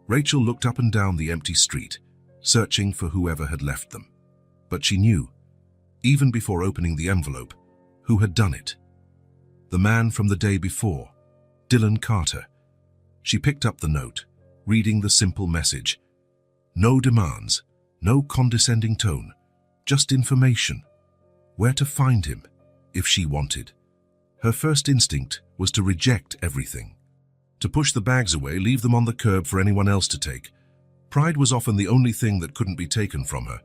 Rachel looked up and down the empty street, searching for whoever had left them. But she knew, even before opening the envelope, Who had done it? The man from the day before, Dylan Carter. She picked up the note, reading the simple message. No demands, no condescending tone, just information. Where to find him, if she wanted. Her first instinct was to reject everything. To push the bags away, leave them on the curb for anyone else to take. Pride was often the only thing that couldn't be taken from her.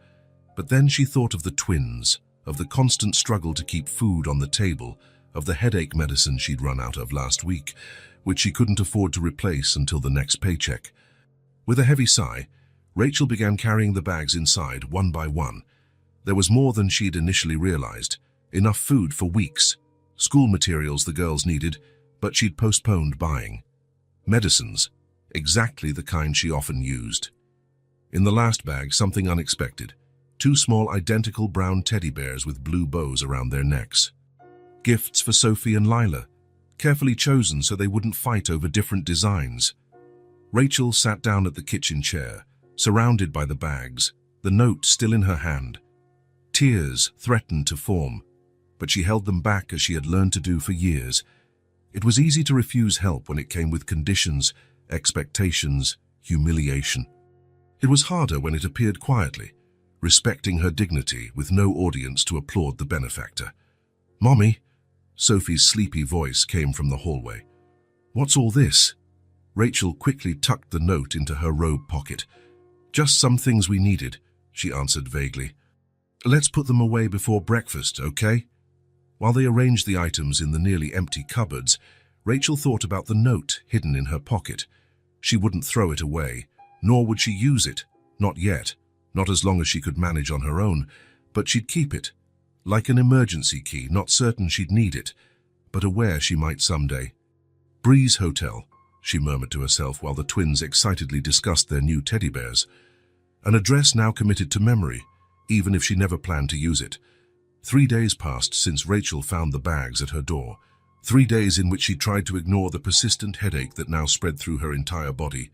But then she thought of the twins, of the constant struggle to keep food on the table, of the headache medicine she'd run out of last week, which she couldn't afford to replace until the next paycheck. With a heavy sigh, Rachel began carrying the bags inside one by one. There was more than she'd initially realized. Enough food for weeks. School materials the girls needed, but she'd postponed buying. Medicines, exactly the kind she often used. In the last bag, something unexpected. 2 small identical brown teddy bears with blue bows around their necks. Gifts for Sophie and Lila, carefully chosen so they wouldn't fight over different designs. Rachel sat down at the kitchen chair, surrounded by the bags, the note still in her hand. Tears threatened to form, but she held them back as she had learned to do for years. It was easy to refuse help when it came with conditions, expectations, humiliation. It was harder when it appeared quietly, respecting her dignity with no audience to applaud the benefactor. "Mommy," Sophie's sleepy voice came from the hallway. "What's all this?" Rachel quickly tucked the note into her robe pocket. "Just some things we needed," she answered vaguely. "Let's put them away before breakfast, okay?" While they arranged the items in the nearly empty cupboards, Rachel thought about the note hidden in her pocket. She wouldn't throw it away, nor would she use it, not yet, not as long as she could manage on her own, but she'd keep it, like an emergency key, not certain she'd need it, but aware she might someday. "Breeze Hotel," she murmured to herself while the twins excitedly discussed their new teddy bears. An address now committed to memory, even if she never planned to use it. 3 days passed since Rachel found the bags at her door. 3 days in which she tried to ignore the persistent headache that now spread through her entire body,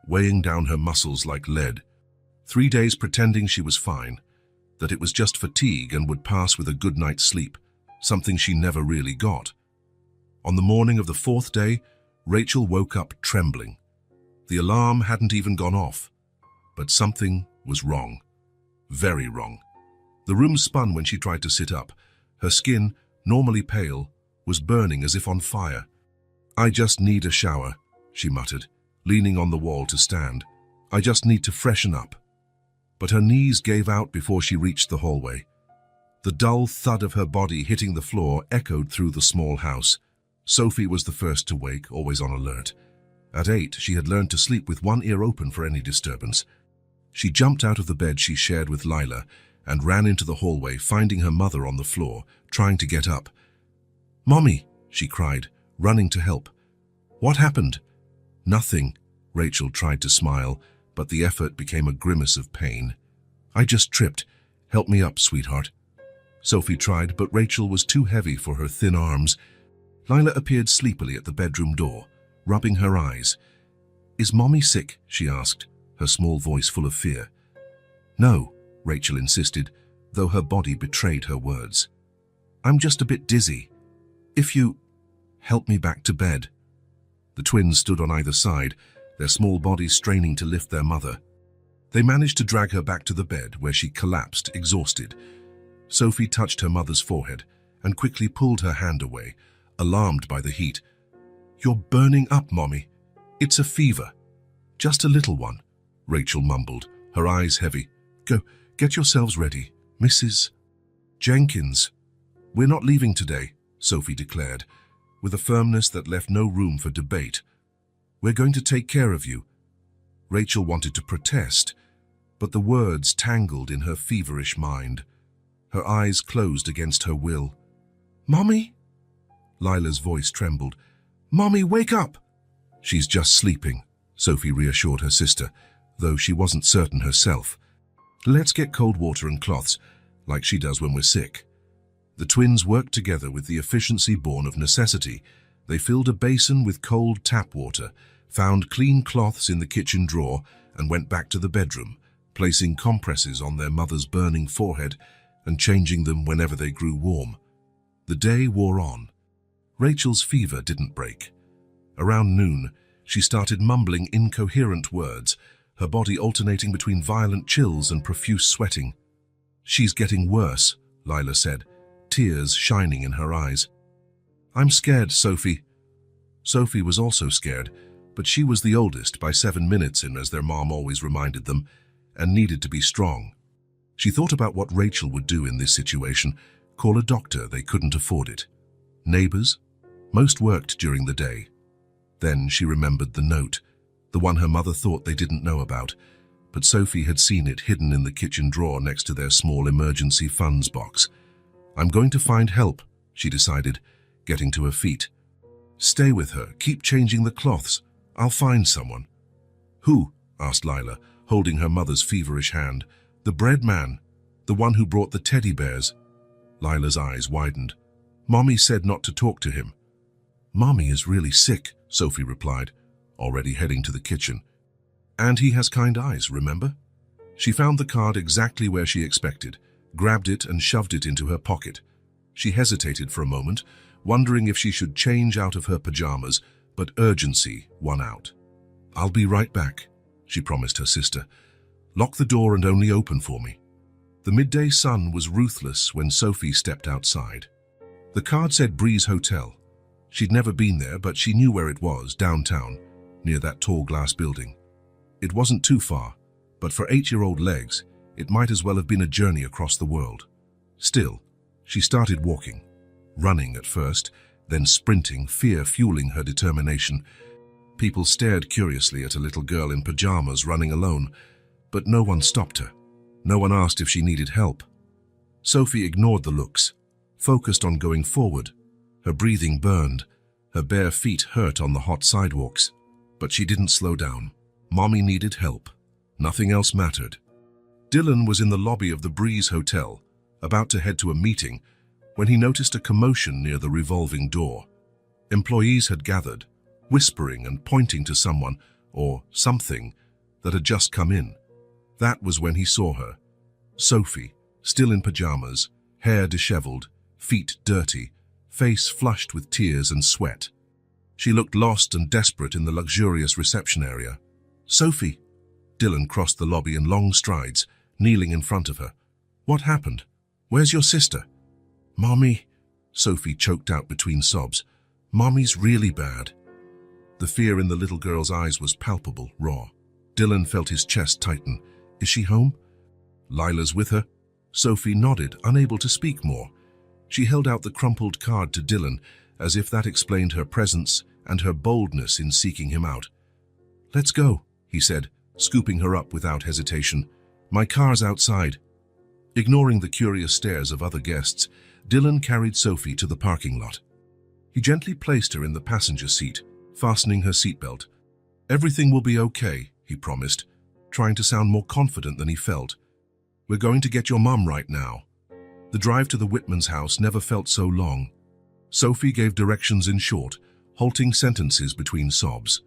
weighing down her muscles like lead. 3 days pretending she was fine, that it was just fatigue and would pass with a good night's sleep, something she never really got. On the morning of the 4th day, Rachel woke up trembling. The alarm hadn't even gone off, but something was wrong. Very wrong. The room spun when she tried to sit up. Her skin, normally pale, was burning as if on fire. "I just need a shower," she muttered, leaning on the wall to stand. "I just need to freshen up." But her knees gave out before she reached the hallway. The dull thud of her body hitting the floor echoed through the small house. Sophie was the first to wake, always on alert. At 8, she had learned to sleep with one ear open for any disturbance. She jumped out of the bed she shared with Lila and ran into the hallway, finding her mother on the floor, trying to get up. "Mommy," she cried, running to help. "What happened?" "Nothing," Rachel tried to smile, but the effort became a grimace of pain. "I just tripped. Help me up, sweetheart." Sophie tried, but Rachel was too heavy for her thin arms. Lila appeared sleepily at the bedroom door, rubbing her eyes. "Is Mommy sick?" she asked, her small voice full of fear. "No," Rachel insisted, though her body betrayed her words. "I'm just a bit dizzy. If you help me back to bed." The twins stood on either side, their small bodies straining to lift their mother. They managed to drag her back to the bed, where she collapsed, exhausted. Sophie touched her mother's forehead and quickly pulled her hand away, alarmed by the heat. "You're burning up, Mommy. It's a fever." "Just a little one," Rachel mumbled, her eyes heavy. "Go, get yourselves ready, Mrs. Jenkins." "We're not leaving today," Sophie declared, with a firmness that left no room for debate. "We're going to take care of you." Rachel wanted to protest, but the words tangled in her feverish mind. Her eyes closed against her will. "Mommy?" Lila's voice trembled. "Mommy, wake up!" "She's just sleeping," Sophie reassured her sister, though she wasn't certain herself. "Let's get cold water and cloths, like she does when we're sick." The twins worked together with the efficiency born of necessity. They filled a basin with cold tap water, found clean cloths in the kitchen drawer, and went back to the bedroom, placing compresses on their mother's burning forehead and changing them whenever they grew warm. The day wore on. Rachel's fever didn't break. Around noon, she started mumbling incoherent words, her body alternating between violent chills and profuse sweating. "She's getting worse," Lila said, tears shining in her eyes. "I'm scared, Sophie." Sophie was also scared, but she was the oldest by 7 minutes in, as their mom always reminded them, and needed to be strong. She thought about what Rachel would do in this situation. Call a doctor, they couldn't afford it. Neighbors? Most worked during the day. Then she remembered the note, the one her mother thought they didn't know about, but Sophie had seen it hidden in the kitchen drawer next to their small emergency funds box. "I'm going to find help," she decided, getting to her feet. "Stay with her, keep changing the cloths. I'll find someone." "Who?" asked Lila, holding her mother's feverish hand. "The bread man, the one who brought the teddy bears." Lila's eyes widened. "Mommy said not to talk to him." "Mommy is really sick," Sophie replied, already heading to the kitchen. "And he has kind eyes, remember?" She found the card exactly where she expected, grabbed it and shoved it into her pocket. She hesitated for a moment, wondering if she should change out of her pajamas, but urgency won out. "I'll be right back," she promised her sister. "Lock the door and only open for me." The midday sun was ruthless when Sophie stepped outside. The card said Breeze Hotel. She'd never been there, but she knew where it was, downtown, near that tall glass building. It wasn't too far, but for 8-year-old legs, it might as well have been a journey across the world. Still, she started walking, running at first, then sprinting, fear fueling her determination. People stared curiously at a little girl in pajamas running alone, but no one stopped her. No one asked if she needed help. Sophie ignored the looks, focused on going forward. Her breathing burned, her bare feet hurt on the hot sidewalks. But she didn't slow down. Mommy needed help. Nothing else mattered. Dylan was in the lobby of the Breeze Hotel, about to head to a meeting, when he noticed a commotion near the revolving door. Employees had gathered, whispering and pointing to someone, or something, that had just come in. That was when he saw her. Sophie, still in pajamas, hair disheveled, feet dirty, face flushed with tears and sweat. She looked lost and desperate in the luxurious reception area. "Sophie!" Dylan crossed the lobby in long strides, kneeling in front of her. "What happened? Where's your sister?" "Mommy," Sophie choked out between sobs. "Mommy's really bad." The fear in the little girl's eyes was palpable, raw. Dylan felt his chest tighten. "Is she home?" "Lila's with her." Sophie nodded, unable to speak more. She held out the crumpled card to Dylan, as if that explained her presence and her boldness in seeking him out. "Let's go," he said, scooping her up without hesitation. "My car's outside." Ignoring the curious stares of other guests, Dylan carried Sophie to the parking lot. He gently placed her in the passenger seat, fastening her seatbelt. "Everything will be okay," he promised, trying to sound more confident than he felt. "We're going to get your mom right now." The drive to the Whitman's house never felt so long. Sophie gave directions in short, halting sentences between sobs.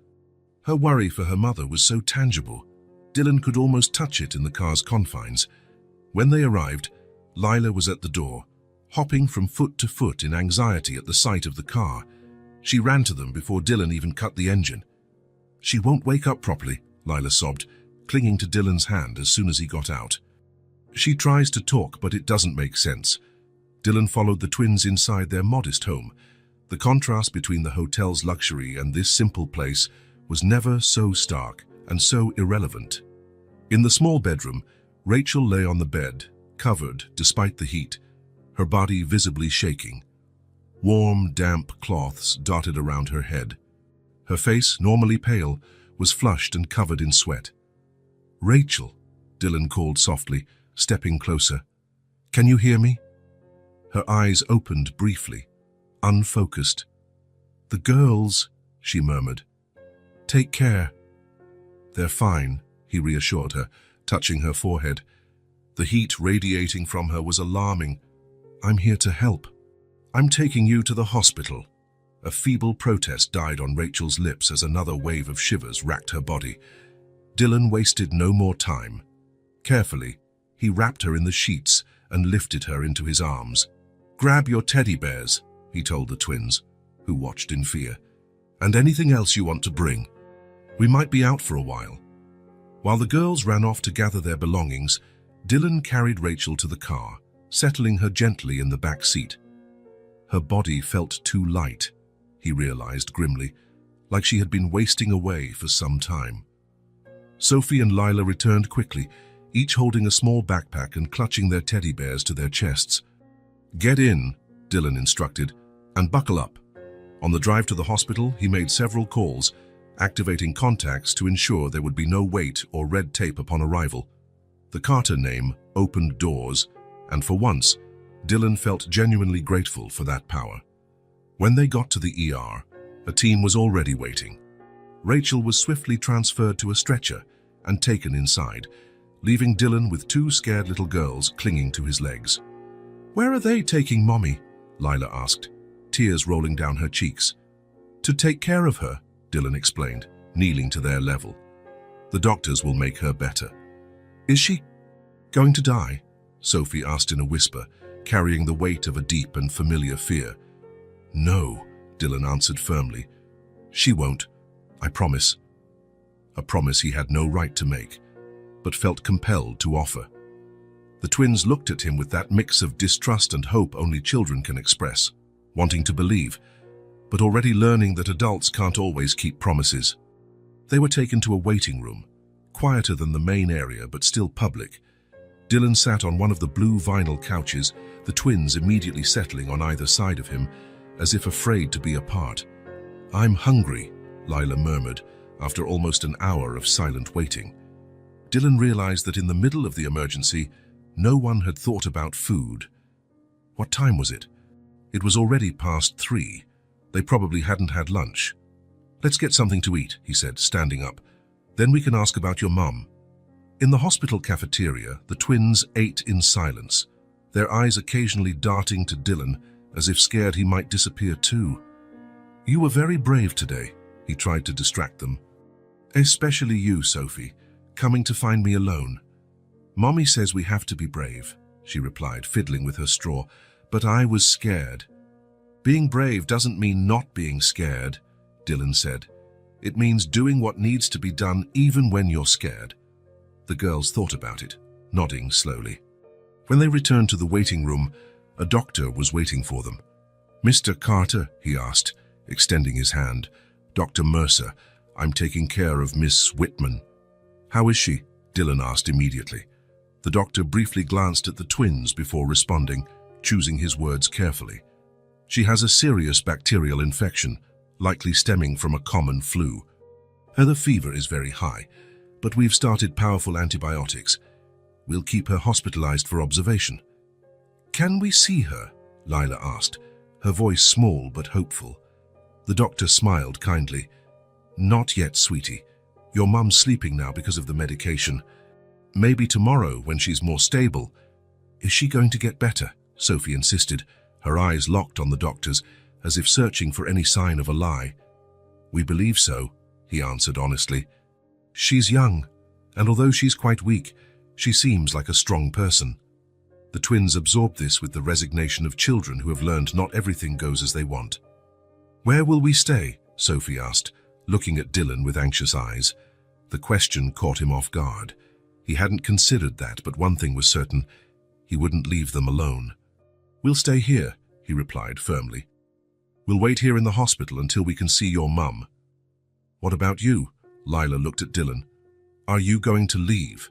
Her worry for her mother was so tangible. Dylan could almost touch it in the car's confines. When they arrived, Lila was at the door, hopping from foot to foot in anxiety at the sight of the car. She ran to them before Dylan even cut the engine. "She won't wake up properly," Lila sobbed, clinging to Dylan's hand as soon as he got out. "She tries to talk, but it doesn't make sense." Dylan followed the twins inside their modest home. The contrast between the hotel's luxury and this simple place was never so stark and so irrelevant. In the small bedroom, Rachel lay on the bed, covered despite the heat, her body visibly shaking. Warm, damp cloths dotted around her head. Her face, normally pale, was flushed and covered in sweat. "Rachel," Dylan called softly, stepping closer. "Can you hear me?" Her eyes opened briefly, unfocused. "The girls," she murmured. "Take care." "They're fine," he reassured her, touching her forehead. The heat radiating from her was alarming. "I'm here to help. I'm taking you to the hospital." A feeble protest died on Rachel's lips as another wave of shivers racked her body. Dylan wasted no more time. Carefully, he wrapped her in the sheets and lifted her into his arms. Grab your teddy bears, he told the twins, who watched in fear. And anything else you want to bring. We might be out for a while. While the girls ran off to gather their belongings, Dylan carried Rachel to the car, settling her gently in the back seat. Her body felt too light, he realized grimly, like she had been wasting away for some time. Sophie and Lila returned quickly, each holding a small backpack and clutching their teddy bears to their chests. Get in, Dylan instructed, and buckle up. On the drive to the hospital, he made several calls, activating contacts to ensure there would be no wait or red tape upon arrival. The Carter name opened doors, and for once, Dylan felt genuinely grateful for that power. When they got to the ER, a team was already waiting. Rachel was swiftly transferred to a stretcher and taken inside, leaving Dylan with two scared little girls clinging to his legs. "Where are they taking Mommy?" Lila asked, tears rolling down her cheeks. "To take care of her," Dylan explained, kneeling to their level. "The doctors will make her better." "Is she going to die?" Sophie asked in a whisper, carrying the weight of a deep and familiar fear. "No," Dylan answered firmly. "She won't, I promise." A promise he had no right to make, but felt compelled to offer. The twins looked at him with that mix of distrust and hope only children can express, wanting to believe, but already learning that adults can't always keep promises. They were taken to a waiting room, quieter than the main area but still public. Dylan sat on one of the blue vinyl couches, the twins immediately settling on either side of him, as if afraid to be apart. "I'm hungry," Lila murmured, after almost an hour of silent waiting. Dylan realized that in the middle of the emergency, no one had thought about food. What time was it? It was already past 3. They probably hadn't had lunch. "Let's get something to eat," he said, standing up. "Then we can ask about your mum." In the hospital cafeteria, the twins ate in silence, their eyes occasionally darting to Dylan as if scared he might disappear too. "You were very brave today," he tried to distract them. "Especially you, Sophie, coming to find me alone." "Mommy says we have to be brave," she replied, fiddling with her straw, "but I was scared." "Being brave doesn't mean not being scared," Dylan said. "It means doing what needs to be done even when you're scared." The girls thought about it, nodding slowly. When they returned to the waiting room, a doctor was waiting for them. "Mr. Carter," he asked, extending his hand. "Dr. Mercer, I'm taking care of Miss Whitman." "How is she?" Dylan asked immediately. The doctor briefly glanced at the twins before responding, choosing his words carefully. "She has a serious bacterial infection, likely stemming from a common flu. Her fever is very high, but we've started powerful antibiotics. We'll keep her hospitalized for observation." "Can we see her?" Lila asked, her voice small but hopeful. The doctor smiled kindly. "Not yet, sweetie. Your mum's sleeping now because of the medication. Maybe tomorrow when she's more stable." "Is she going to get better?" Sophie insisted, her eyes locked on the doctor's, as if searching for any sign of a lie. "We believe so," he answered honestly. "She's young, and although she's quite weak, she seems like a strong person." The twins absorbed this with the resignation of children who have learned not everything goes as they want. "Where will we stay?" Sophie asked, looking at Dylan with anxious eyes. The question caught him off guard. He hadn't considered that, but one thing was certain: he wouldn't leave them alone. "We'll stay here," he replied firmly. "We'll wait here in the hospital until we can see your mum." "What about you?" Lila looked at Dylan. "Are you going to leave?"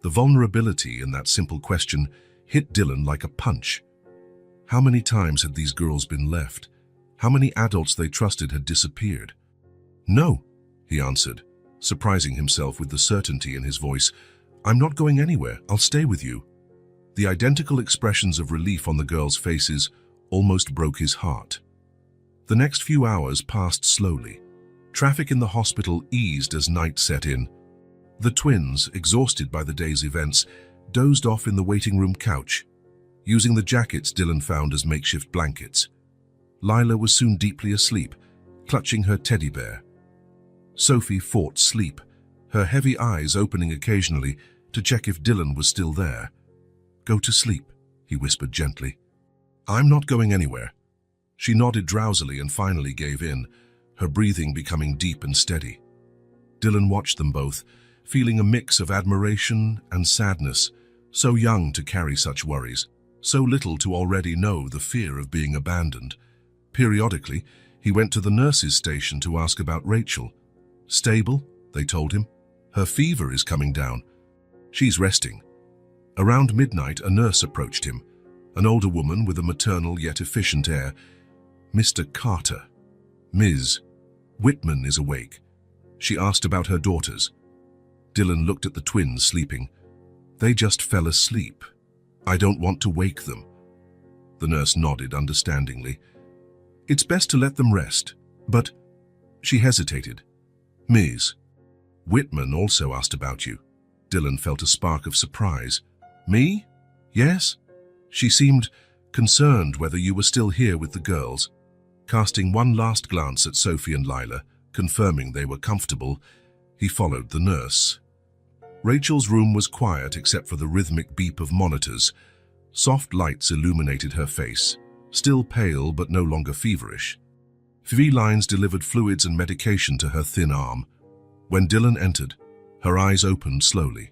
The vulnerability in that simple question hit Dylan like a punch. How many times had these girls been left? How many adults they trusted had disappeared? "No," he answered, surprising himself with the certainty in his voice. "I'm not going anywhere. I'll stay with you." The identical expressions of relief on the girls' faces almost broke his heart. The next few hours passed slowly. Traffic in the hospital eased as night set in. The twins, exhausted by the day's events, dozed off in the waiting room couch, using the jackets Dylan found as makeshift blankets. Lila was soon deeply asleep, clutching her teddy bear. Sophie fought sleep, her heavy eyes opening occasionally to check if Dylan was still there. "Go to sleep," he whispered gently. I'm not going anywhere. She nodded drowsily and finally gave in, her breathing becoming deep and steady. Dylan watched them both, feeling a mix of admiration and sadness, so young to carry such worries, so little to already know the fear of being abandoned. Periodically, he went to the nurse's station to ask about Rachel. Stable, they told him. Her fever is coming down. She's resting. Around midnight, a nurse approached him, an older woman with a maternal yet efficient air. Mr. Carter. Ms. Whitman is awake. She asked about her daughters. Dylan looked at the twins sleeping. They just fell asleep. I don't want to wake them. The nurse nodded understandingly. It's best to let them rest, but... She hesitated. Ms. Whitman also asked about you. Dylan felt a spark of surprise. Me? Yes? She seemed concerned whether you were still here with the girls. Casting one last glance at Sophie and Lila, confirming they were comfortable, he followed the nurse. Rachel's room was quiet except for the rhythmic beep of monitors. Soft lights illuminated her face, still pale but no longer feverish. V-lines delivered fluids and medication to her thin arm. When Dylan entered, her eyes opened slowly.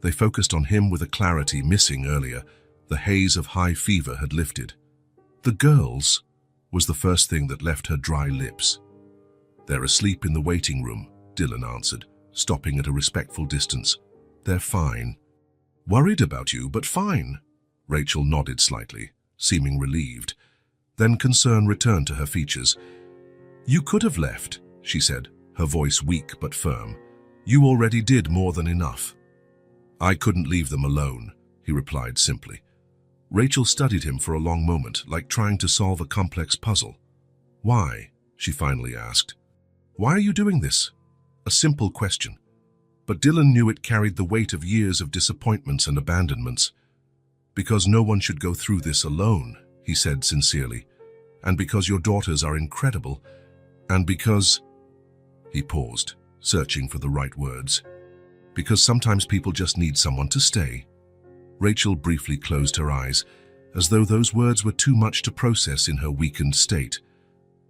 They focused on him with a clarity missing earlier. The haze of high fever had lifted. The girls was the first thing that left her dry lips. They're asleep in the waiting room, Dylan answered, stopping at a respectful distance. They're fine. Worried about you, but fine. Rachel nodded slightly, seeming relieved. Then concern returned to her features. You could have left, she said, her voice weak but firm. You already did more than enough. I couldn't leave them alone, he replied simply. Rachel studied him for a long moment, like trying to solve a complex puzzle. Why? She finally asked. Why are you doing this? A simple question. But Dylan knew it carried the weight of years of disappointments and abandonments. Because no one should go through this alone, he said sincerely. And because your daughters are incredible. And because... He paused, searching for the right words. Because sometimes people just need someone to stay. Rachel briefly closed her eyes, as though those words were too much to process in her weakened state.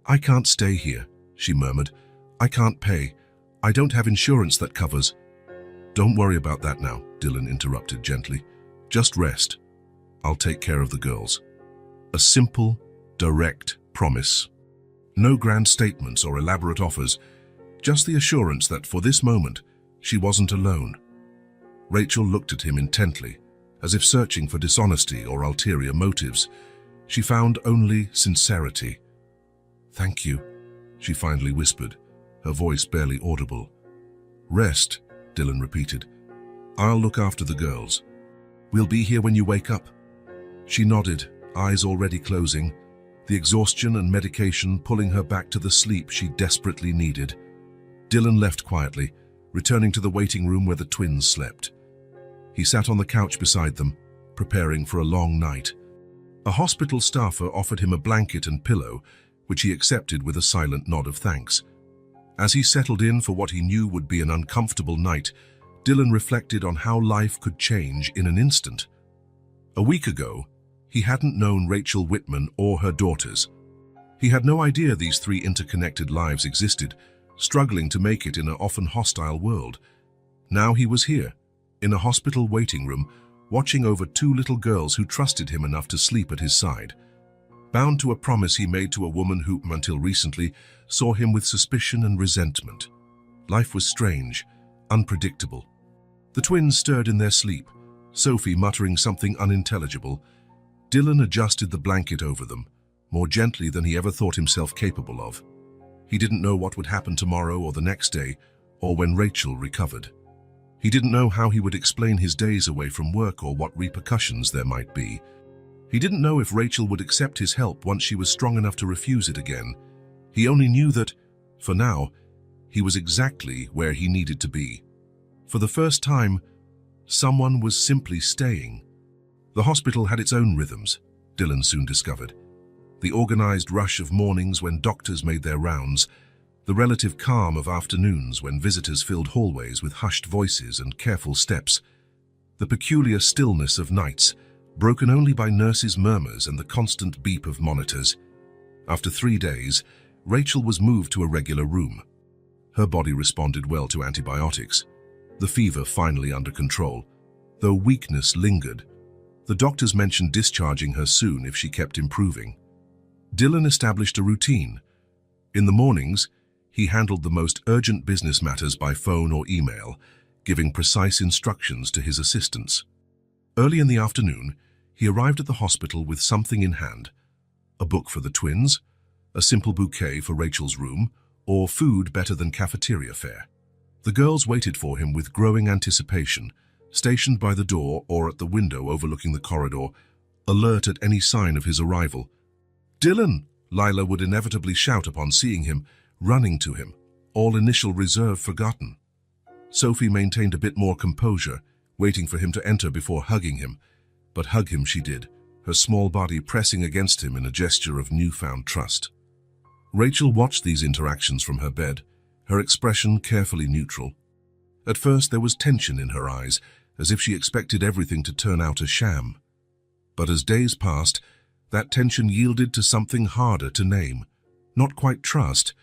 I can't stay here, she murmured. I can't pay. I don't have insurance that covers. Don't worry about that now, Dylan interrupted gently. Just rest. I'll take care of the girls. A simple, direct promise. No grand statements or elaborate offers, just the assurance that for this moment, she wasn't alone. Rachel looked at him intently, as if searching for dishonesty or ulterior motives. She found only sincerity. Thank you, she finally whispered, her voice barely audible. Rest, Dylan repeated. I'll look after the girls. We'll be here when you wake up. She nodded, eyes already closing, the exhaustion and medication pulling her back to the sleep she desperately needed. Dylan left quietly, returning to the waiting room where the twins slept. He sat on the couch beside them, preparing for a long night. A hospital staffer offered him a blanket and pillow, which he accepted with a silent nod of thanks. As he settled in for what he knew would be an uncomfortable night, Dylan reflected on how life could change in an instant. A week ago, he hadn't known Rachel Whitman or her daughters. He had no idea these three interconnected lives existed, struggling to make it in an often hostile world. Now he was here, in a hospital waiting room, watching over two little girls who trusted him enough to sleep at his side. Bound to a promise he made to a woman who, until recently, saw him with suspicion and resentment. Life was strange, unpredictable. The twins stirred in their sleep, Sophie muttering something unintelligible. Dylan adjusted the blanket over them, more gently than he ever thought himself capable of. He didn't know what would happen tomorrow or the next day, or when Rachel recovered. He didn't know how he would explain his days away from work or what repercussions there might be. He didn't know if Rachel would accept his help once she was strong enough to refuse it again. He only knew that, for now, he was exactly where he needed to be. For the first time, someone was simply staying. The hospital had its own rhythms, Dylan soon discovered. The organized rush of mornings when doctors made their rounds, the relative calm of afternoons when visitors filled hallways with hushed voices and careful steps, the peculiar stillness of nights broken only by nurses' murmurs and the constant beep of monitors. After 3 days, Rachel was moved to a regular room. Her body responded well to antibiotics, the fever finally under control, though weakness lingered. The doctors mentioned discharging her soon if she kept improving. Dylan established a routine. In the mornings, he handled the most urgent business matters by phone or email, giving precise instructions to his assistants. Early in the afternoon, he arrived at the hospital with something in hand: a book for the twins, a simple bouquet for Rachel's room, or food better than cafeteria fare. The girls waited for him with growing anticipation, stationed by the door or at the window overlooking the corridor, alert at any sign of his arrival. "Dylan!" Lila would inevitably shout upon seeing him, running to him, all initial reserve forgotten. Sophie maintained a bit more composure, waiting for him to enter before hugging him, but hug him she did, her small body pressing against him in a gesture of newfound trust. Rachel watched these interactions from her bed, her expression carefully neutral. At first there was tension in her eyes, as if she expected everything to turn out a sham. But as days passed, that tension yielded to something harder to name. Not quite trust,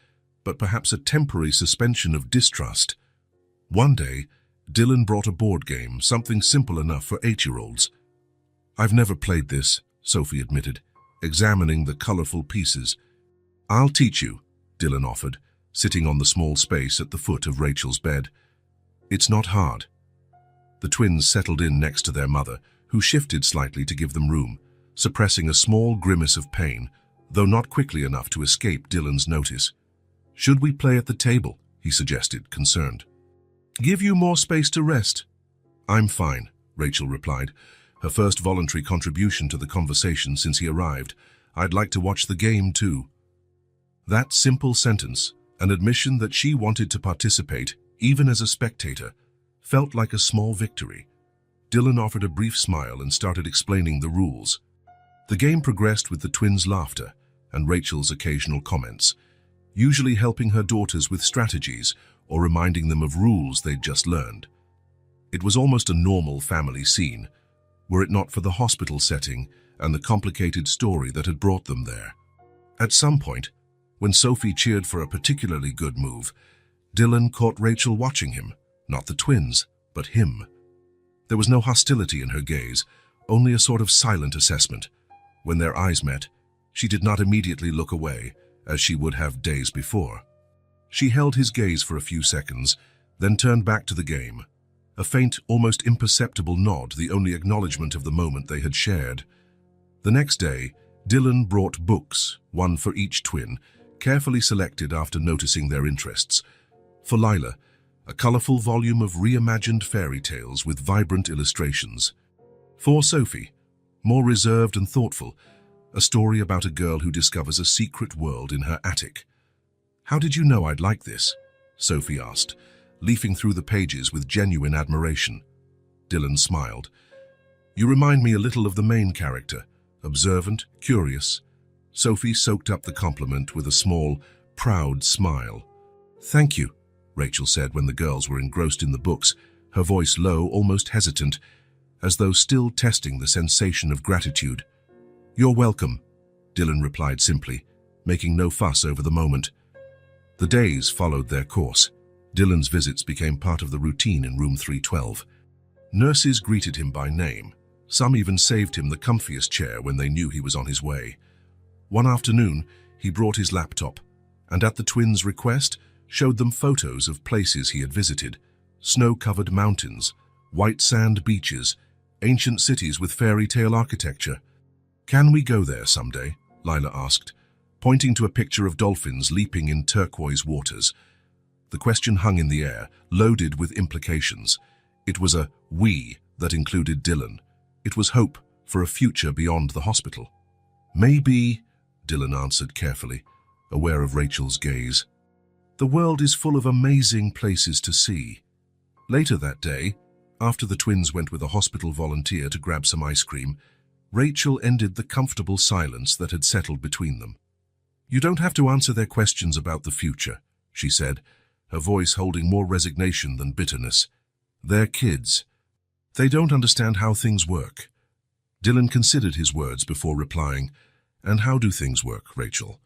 but perhaps a temporary suspension of distrust. One day, Dylan brought a board game, something simple enough for 8-year-olds. "I've never played this," Sophie admitted, examining the colorful pieces. "I'll teach you," Dylan offered, sitting on the small space at the foot of Rachel's bed. "It's not hard." The twins settled in next to their mother, who shifted slightly to give them room, suppressing a small grimace of pain, though not quickly enough to escape Dylan's notice. "Should we play at the table?" he suggested, concerned. "Give you more space to rest." "I'm fine," Rachel replied, her first voluntary contribution to the conversation since he arrived. "I'd like to watch the game too." That simple sentence, an admission that she wanted to participate, even as a spectator, felt like a small victory. Dylan offered a brief smile and started explaining the rules. The game progressed with the twins' laughter and Rachel's occasional comments, usually helping her daughters with strategies or reminding them of rules they'd just learned. It was almost a normal family scene, were it not for the hospital setting and the complicated story that had brought them there. At some point, when Sophie cheered for a particularly good move, Dylan caught Rachel watching him, not the twins, but him. There was no hostility in her gaze, only a sort of silent assessment. When their eyes met, she did not immediately look away, as she would have days before. She held his gaze for a few seconds, then turned back to the game. A faint, almost imperceptible nod, the only acknowledgement of the moment they had shared. The next day, Dylan brought books, one for each twin, carefully selected after noticing their interests. For Lila, a colorful volume of reimagined fairy tales with vibrant illustrations. For Sophie, more reserved and thoughtful, a story about a girl who discovers a secret world in her attic. "How did you know I'd like this?" Sophie asked, leafing through the pages with genuine admiration. Dylan smiled. "You remind me a little of the main character, observant, curious." Sophie soaked up the compliment with a small, proud smile. "Thank you," Rachel said when the girls were engrossed in the books, her voice low, almost hesitant, as though still testing the sensation of gratitude. "You're welcome," Dylan replied simply, making no fuss over the moment. The days followed their course. Dylan's visits became part of the routine in room 312. Nurses greeted him by name. Some even saved him the comfiest chair when they knew he was on his way. One afternoon, he brought his laptop, and at the twins' request, showed them photos of places he had visited: snow-covered mountains, white sand beaches, ancient cities with fairy tale architecture. "Can we go there someday?" Lila asked, pointing to a picture of dolphins leaping in turquoise waters. The question hung in the air, loaded with implications. It was a "we" that included Dylan. It was hope for a future beyond the hospital. "Maybe," Dylan answered carefully, aware of Rachel's gaze. "The world is full of amazing places to see." Later that day, after the twins went with a hospital volunteer to grab some ice cream, Rachel ended the comfortable silence that had settled between them. "You don't have to answer their questions about the future," she said, her voice holding more resignation than bitterness. "They're kids. They don't understand how things work." Dylan considered his words before replying, "And how do things work, Rachel?"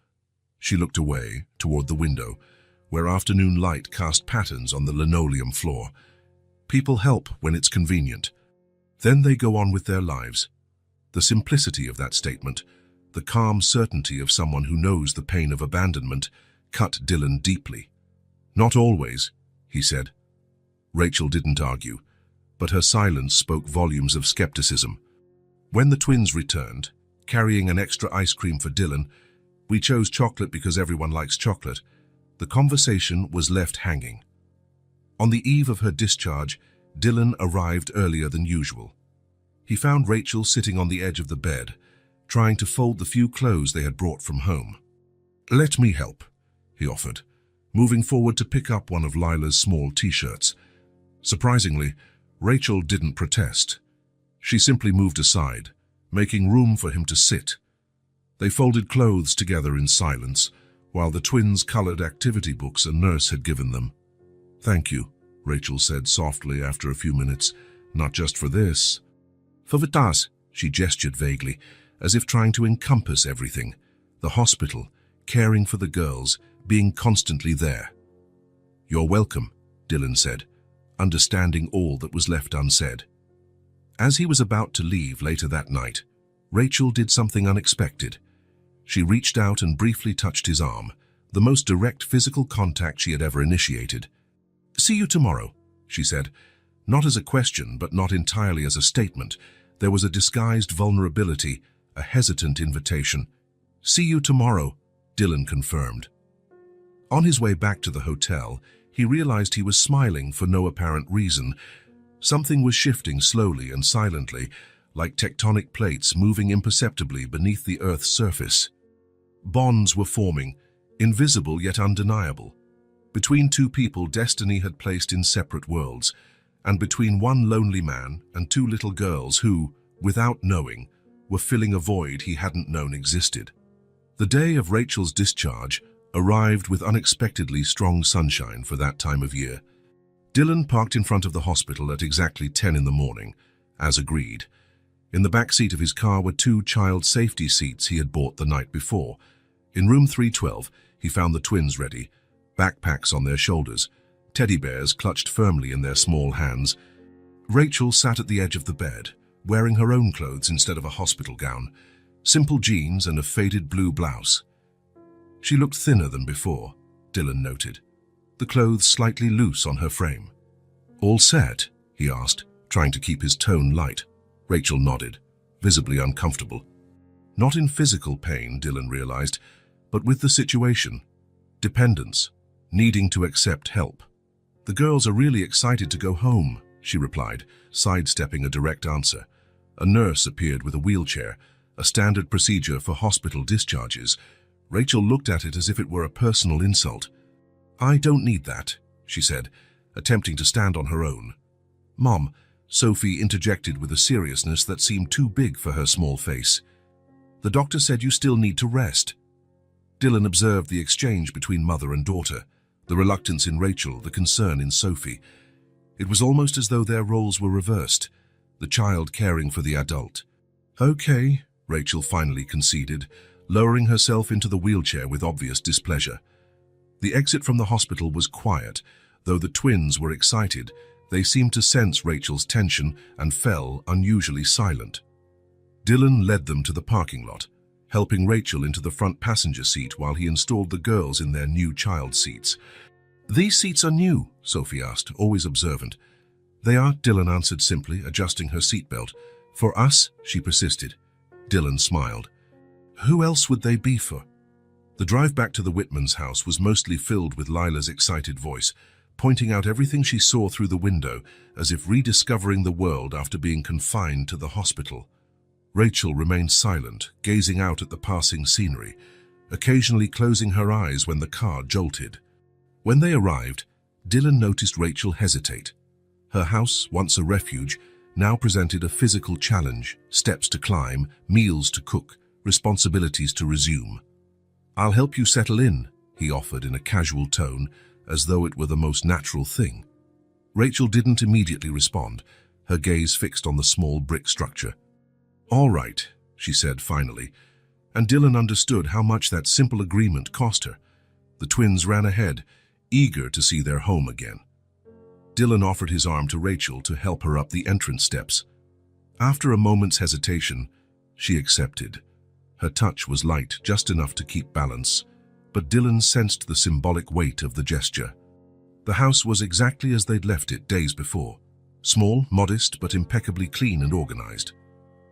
She looked away, toward the window, where afternoon light cast patterns on the linoleum floor. "People help when it's convenient. Then they go on with their lives." The simplicity of that statement, the calm certainty of someone who knows the pain of abandonment, cut Dylan deeply. "Not always," he said. Rachel didn't argue, but her silence spoke volumes of skepticism. When the twins returned, carrying an extra ice cream for Dylan, "We chose chocolate because everyone likes chocolate," the conversation was left hanging. On the eve of her discharge, Dylan arrived earlier than usual. He found Rachel sitting on the edge of the bed, trying to fold the few clothes they had brought from home. "Let me help," he offered, moving forward to pick up one of Lila's small t-shirts. Surprisingly, Rachel didn't protest. She simply moved aside, making room for him to sit. They folded clothes together in silence, while the twins colored activity books a nurse had given them. "Thank you," Rachel said softly after a few minutes. "Not just for this." "For Vitas," she gestured vaguely, as if trying to encompass everything. The hospital, caring for the girls, being constantly there. "You're welcome," Dylan said, understanding all that was left unsaid. As he was about to leave later that night, Rachel did something unexpected. She reached out and briefly touched his arm, the most direct physical contact she had ever initiated. "See you tomorrow," she said, not as a question, but not entirely as a statement. There was a disguised vulnerability, a hesitant invitation. "See you tomorrow," Dylan confirmed. On his way back to the hotel, he realized he was smiling for no apparent reason. Something was shifting slowly and silently, like tectonic plates moving imperceptibly beneath the Earth's surface. Bonds were forming, invisible yet undeniable. Between two people destiny had placed in separate worlds, and between one lonely man and two little girls who, without knowing, were filling a void he hadn't known existed. The day of Rachel's discharge arrived with unexpectedly strong sunshine for that time of year. Dylan parked in front of the hospital at exactly 10 in the morning, as agreed. In the back seat of his car were two child safety seats he had bought the night before. In room 312, he found the twins ready, backpacks on their shoulders, teddy bears clutched firmly in their small hands. Rachel sat at the edge of the bed, wearing her own clothes instead of a hospital gown, simple jeans and a faded blue blouse. She looked thinner than before, Dylan noted, the clothes slightly loose on her frame. "All set?" he asked, trying to keep his tone light. Rachel nodded, visibly uncomfortable. Not in physical pain, Dylan realized, but with the situation. Dependence, needing to accept help. "The girls are really excited to go home," she replied, sidestepping a direct answer. A nurse appeared with a wheelchair, a standard procedure for hospital discharges. Rachel looked at it as if it were a personal insult. "I don't need that," she said, attempting to stand on her own. "Mom," Sophie interjected with a seriousness that seemed too big for her small face. "The doctor said you still need to rest." Dylan observed the exchange between mother and daughter, the reluctance in Rachel, the concern in Sophie. It was almost as though their roles were reversed, the child caring for the adult. "Okay," Rachel finally conceded, lowering herself into the wheelchair with obvious displeasure. The exit from the hospital was quiet. Though the twins were excited, they seemed to sense Rachel's tension and fell unusually silent. Dylan led them to the parking lot, helping Rachel into the front passenger seat while he installed the girls in their new child seats. "These seats are new?" Sophie asked, always observant. "They are," Dylan answered simply, adjusting her seatbelt. "For us?" she persisted. Dylan smiled. "Who else would they be for?" The drive back to the Whitmans' house was mostly filled with Lila's excited voice, pointing out everything she saw through the window, as if rediscovering the world after being confined to the hospital. Rachel remained silent, gazing out at the passing scenery, occasionally closing her eyes when the car jolted. When they arrived, Dylan noticed Rachel hesitate. Her house, once a refuge, now presented a physical challenge, steps to climb, meals to cook, responsibilities to resume. "I'll help you settle in," he offered in a casual tone, as though it were the most natural thing. Rachel didn't immediately respond, her gaze fixed on the small brick structure. All right, she said finally, and Dylan understood how much that simple agreement cost her. The twins ran ahead, eager to see their home again. Dylan offered his arm to Rachel to help her up the entrance steps. After a moment's hesitation, she accepted. Her touch was light, just enough to keep balance, but Dylan sensed the symbolic weight of the gesture. The house was exactly as they'd left it days before. Small, modest, but impeccably clean and organized.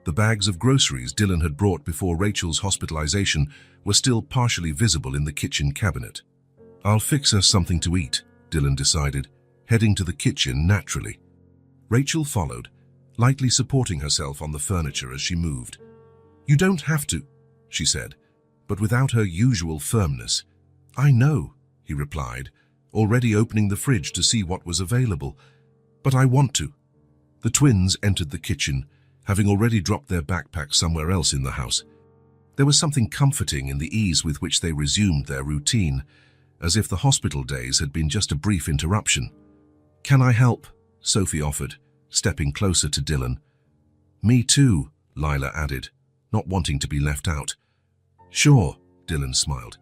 The bags of groceries Dylan had brought before Rachel's hospitalization were still partially visible in the kitchen cabinet. "I'll fix us something to eat," Dylan decided, heading to the kitchen naturally. Rachel followed, lightly supporting herself on the furniture as she moved. "You don't have to," she said, but without her usual firmness. "I know," he replied, already opening the fridge to see what was available. "But I want to." The twins entered the kitchen, having already dropped their backpack somewhere else in the house. There was something comforting in the ease with which they resumed their routine, as if the hospital days had been just a brief interruption. "Can I help?" Sophie offered, stepping closer to Dylan. "Me too," Lila added, not wanting to be left out. "Sure," Dylan smiled.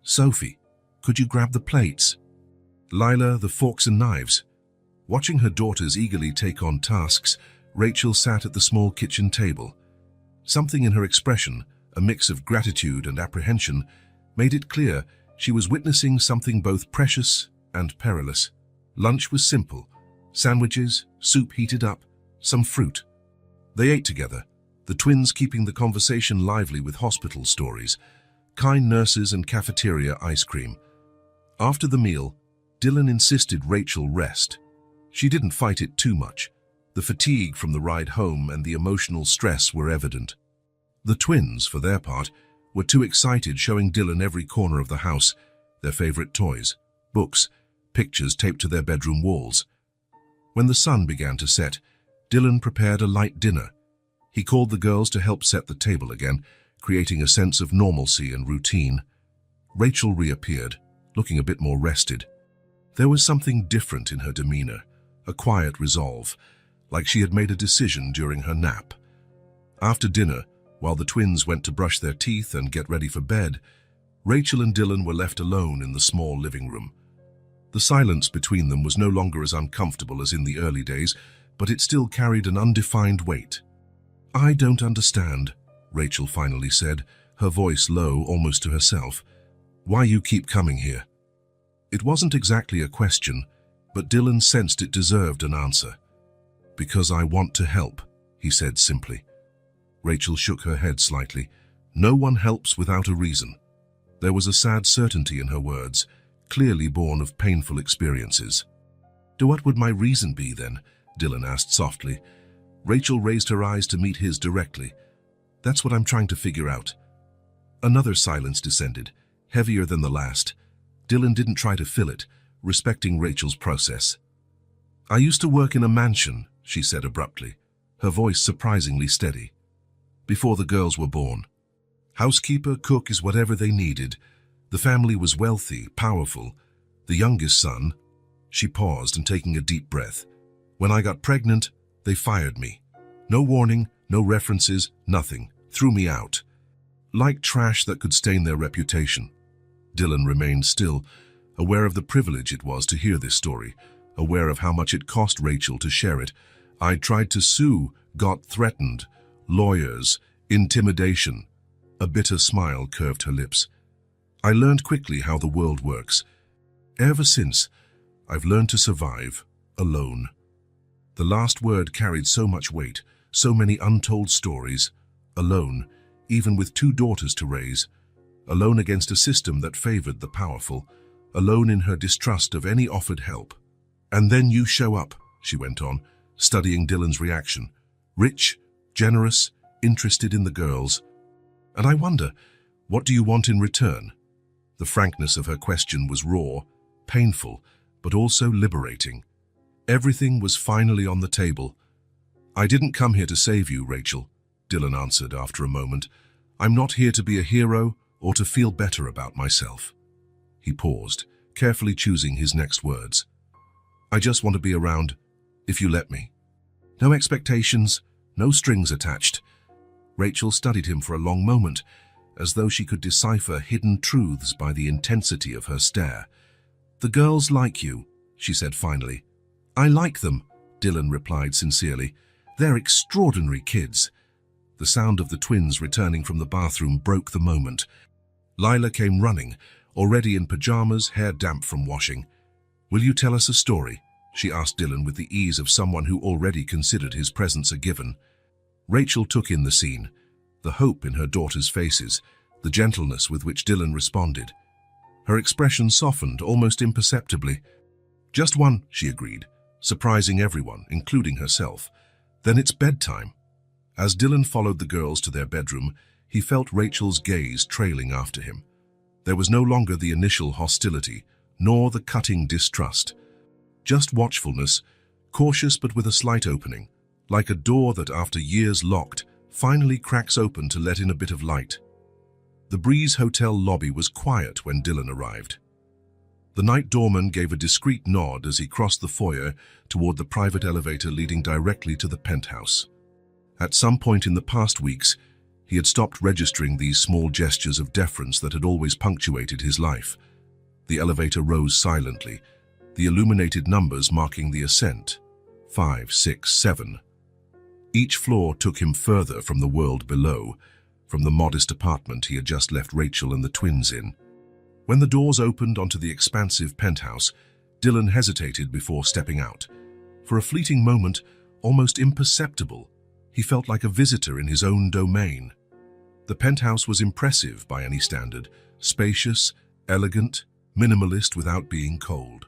"Sophie, could you grab the plates?" Lila, the forks and knives. Watching her daughters eagerly take on tasks, Rachel sat at the small kitchen table. Something in her expression, a mix of gratitude and apprehension, made it clear she was witnessing something both precious and perilous. Lunch was simple: sandwiches, soup heated up, some fruit. They ate together, the twins keeping the conversation lively with hospital stories, kind nurses and cafeteria ice cream. After the meal, Dylan insisted Rachel rest. She didn't fight it too much. The fatigue from the ride home and the emotional stress were evident. The twins, for their part, were too excited, showing Dylan every corner of the house, their favorite toys, books, pictures taped to their bedroom walls. When the sun began to set, Dylan prepared a light dinner. He called the girls to help set the table again, creating a sense of normalcy and routine. Rachel reappeared, looking a bit more rested. There was something different in her demeanor, a quiet resolve, like she had made a decision during her nap. After dinner, while the twins went to brush their teeth and get ready for bed, Rachel and Dylan were left alone in the small living room. The silence between them was no longer as uncomfortable as in the early days, but it still carried an undefined weight. "I don't understand," Rachel finally said, her voice low, almost to herself. "Why you keep coming here?" It wasn't exactly a question, but Dylan sensed it deserved an answer. "Because I want to help," he said simply. Rachel shook her head slightly. "No one helps without a reason." There was a sad certainty in her words, clearly born of painful experiences. "What would my reason be then?" Dylan asked softly. Rachel raised her eyes to meet his directly. "That's what I'm trying to figure out." Another silence descended, heavier than the last. Dylan didn't try to fill it, respecting Rachel's process. "I used to work in a mansion," she said abruptly, her voice surprisingly steady. "Before the girls were born. Housekeeper, cook is whatever they needed. The family was wealthy, powerful. The youngest son—" She paused and taking a deep breath. "When I got pregnant, they fired me. No warning, no references, nothing. Threw me out. Like trash that could stain their reputation." Dylan remained still, aware of the privilege it was to hear this story, aware of how much it cost Rachel to share it. "I'd tried to sue, got threatened. Lawyers, intimidation." A bitter smile curved her lips. "I learned quickly how the world works. Ever since, I've learned to survive, alone." The last word carried so much weight, so many untold stories. Alone, even with 2 daughters to raise. Alone against a system that favored the powerful. Alone in her distrust of any offered help. "And then you show up," she went on, studying Dylan's reaction. "Rich, generous, interested in the girls. And I wonder, what do you want in return?" The frankness of her question was raw, painful, but also liberating. Everything was finally on the table. "I didn't come here to save you, Rachel," Dylan answered after a moment. "I'm not here to be a hero or to feel better about myself." He paused, carefully choosing his next words. "I just want to be around, if you let me. No expectations, no strings attached. Rachel studied him for a long moment, as though she could decipher hidden truths by the intensity of her stare. "The girls like you," she said finally. "I like them," Dylan replied sincerely. "They're extraordinary kids." The sound of the twins returning from the bathroom broke the moment. Lila came running, already in pajamas, hair damp from washing. "Will you tell us a story?" she asked Dylan with the ease of someone who already considered his presence a given. Rachel took in the scene, the hope in her daughters' faces, the gentleness with which Dylan responded. Her expression softened almost imperceptibly. "Just one," she agreed, surprising everyone, including herself. "Then it's bedtime." As Dylan followed the girls to their bedroom, he felt Rachel's gaze trailing after him. There was no longer the initial hostility, nor the cutting distrust. Just watchfulness, cautious but with a slight opening, like a door that after years locked, finally cracks open to let in a bit of light. The Breeze Hotel lobby was quiet when Dylan arrived. The night doorman gave a discreet nod as he crossed the foyer toward the private elevator leading directly to the penthouse. At some point in the past weeks, he had stopped registering these small gestures of deference that had always punctuated his life. The elevator rose silently, the illuminated numbers marking the ascent. 5, 6, 7. Each floor took him further from the world below, from the modest apartment he had just left Rachel and the twins in. When the doors opened onto the expansive penthouse, Dylan hesitated before stepping out. For a fleeting moment, almost imperceptible, he felt like a visitor in his own domain. The penthouse was impressive by any standard, spacious, elegant, minimalist without being cold.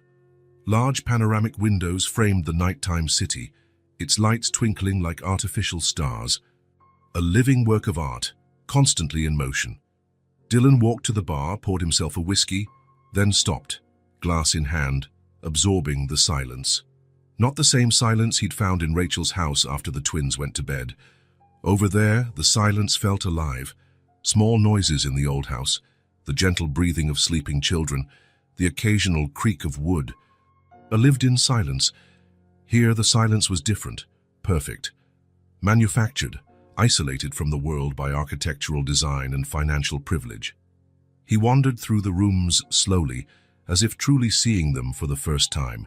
Large panoramic windows framed the nighttime city, its lights twinkling like artificial stars. A living work of art, constantly in motion. Dylan walked to the bar, poured himself a whiskey, then stopped, glass in hand, absorbing the silence. Not the same silence he'd found in Rachel's house after the twins went to bed. Over there, the silence felt alive. Small noises in the old house, the gentle breathing of sleeping children, the occasional creak of wood. A lived-in silence. Here the silence was different, perfect, manufactured, isolated from the world by architectural design and financial privilege. He wandered through the rooms slowly, as if truly seeing them for the first time.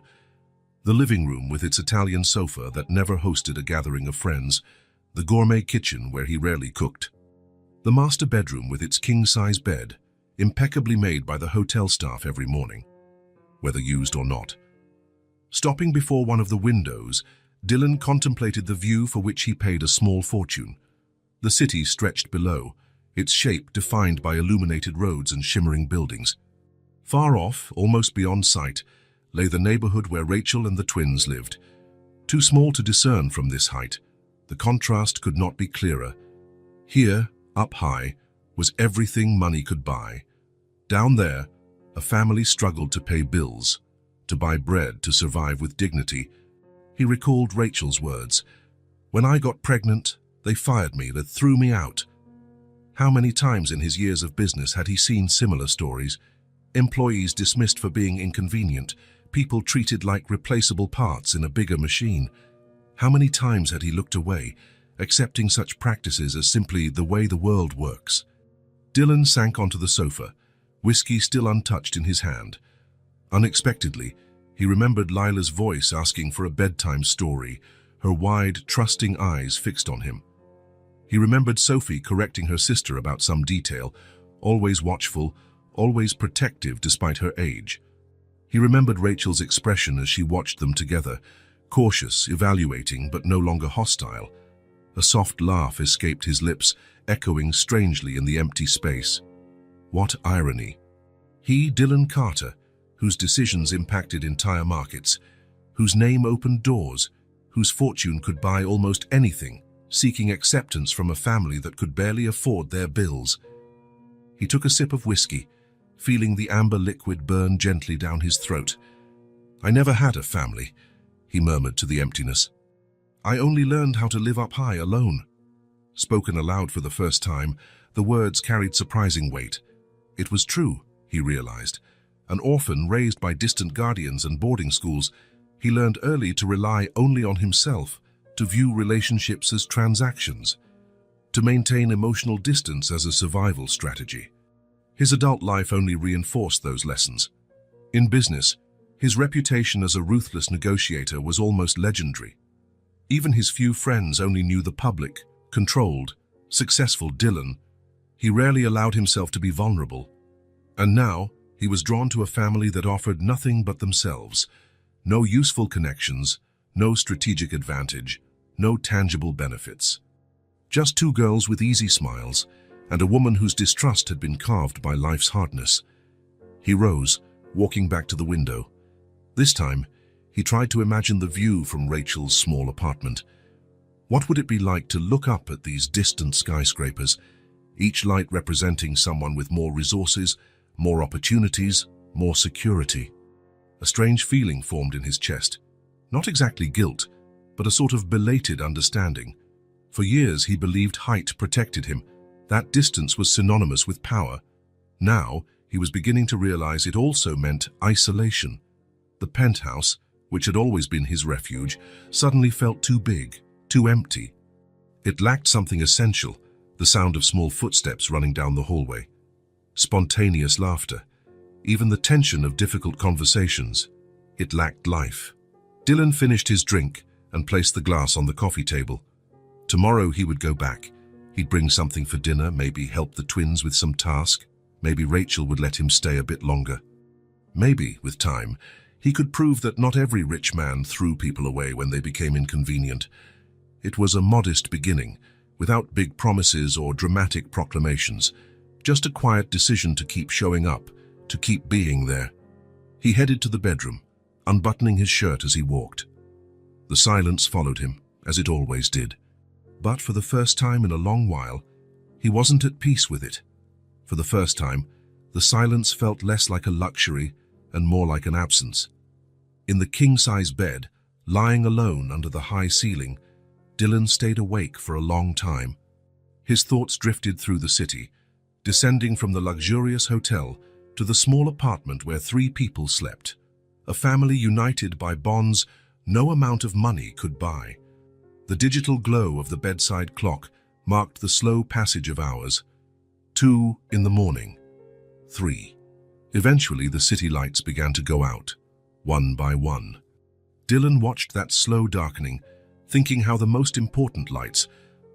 The living room with its Italian sofa that never hosted a gathering of friends, the gourmet kitchen where he rarely cooked. The master bedroom with its king-size bed, impeccably made by the hotel staff every morning, whether used or not. Stopping before one of the windows, Dylan contemplated the view for which he paid a small fortune. The city stretched below, its shape defined by illuminated roads and shimmering buildings. Far off, almost beyond sight, lay the neighborhood where Rachel and the twins lived. Too small to discern from this height, the contrast could not be clearer. Here, up high, was everything money could buy. Down there, a family struggled to pay bills, to buy bread to survive with dignity. He recalled Rachel's words. "When I got pregnant, they fired me, they threw me out." How many times in his years of business had he seen similar stories? Employees dismissed for being inconvenient, people treated like replaceable parts in a bigger machine. How many times had he looked away, accepting such practices as simply the way the world works? Dylan sank onto the sofa, whiskey still untouched in his hand. Unexpectedly, he remembered Lila's voice asking for a bedtime story, her wide, trusting eyes fixed on him. He remembered Sophie correcting her sister about some detail, always watchful, always protective despite her age. He remembered Rachel's expression as she watched them together, cautious, evaluating, but no longer hostile. A soft laugh escaped his lips, echoing strangely in the empty space. What irony! He, Dylan Carter, whose decisions impacted entire markets, whose name opened doors, whose fortune could buy almost anything, seeking acceptance from a family that could barely afford their bills. He took a sip of whiskey, feeling the amber liquid burn gently down his throat. "I never had a family," he murmured to the emptiness. "I only learned how to live up high alone." Spoken aloud for the first time, the words carried surprising weight. It was true, he realized. An orphan raised by distant guardians and boarding schools, he learned early to rely only on himself, to view relationships as transactions. to maintain emotional distance as a survival strategy. His adult life only reinforced those lessons. In business, his reputation as a ruthless negotiator was almost legendary. Even his few friends only knew the public, controlled, successful Dylan. He rarely allowed himself to be vulnerable. And now, he was drawn to a family that offered nothing but themselves. No useful connections, no strategic advantage, no tangible benefits. Just two girls with easy smiles, and a woman whose distrust had been carved by life's hardness. He rose, walking back to the window. This time, he tried to imagine the view from Rachel's small apartment. What would it be like to look up at these distant skyscrapers, each light representing someone with more resources, more opportunities, more security? A strange feeling formed in his chest. Not exactly guilt, but a sort of belated understanding. For years he believed height protected him. That distance was synonymous with power. Now, he was beginning to realize it also meant isolation. The penthouse, which had always been his refuge, suddenly felt too big, too empty. It lacked something essential, the sound of small footsteps running down the hallway. Spontaneous laughter. Even the tension of difficult conversations. It lacked life. Dylan finished his drink and placed the glass on the coffee table. Tomorrow he would go back. He'd bring something for dinner, maybe help the twins with some task. Maybe Rachel would let him stay a bit longer. Maybe, with time, he could prove that not every rich man threw people away when they became inconvenient. It was a modest beginning, without big promises or dramatic proclamations, just a quiet decision to keep showing up, to keep being there. He headed to the bedroom, unbuttoning his shirt as he walked. The silence followed him, as it always did. But for the first time in a long while, he wasn't at peace with it. For the first time, the silence felt less like a luxury and more like an absence. In the king-size bed, lying alone under the high ceiling, Dylan stayed awake for a long time. His thoughts drifted through the city, descending from the luxurious hotel to the small apartment where 3 people slept, a family united by bonds no amount of money could buy. The digital glow of the bedside clock marked the slow passage of hours. 2 in the morning. 3. Eventually, the city lights began to go out, one by one. Dylan watched that slow darkening, thinking how the most important lights,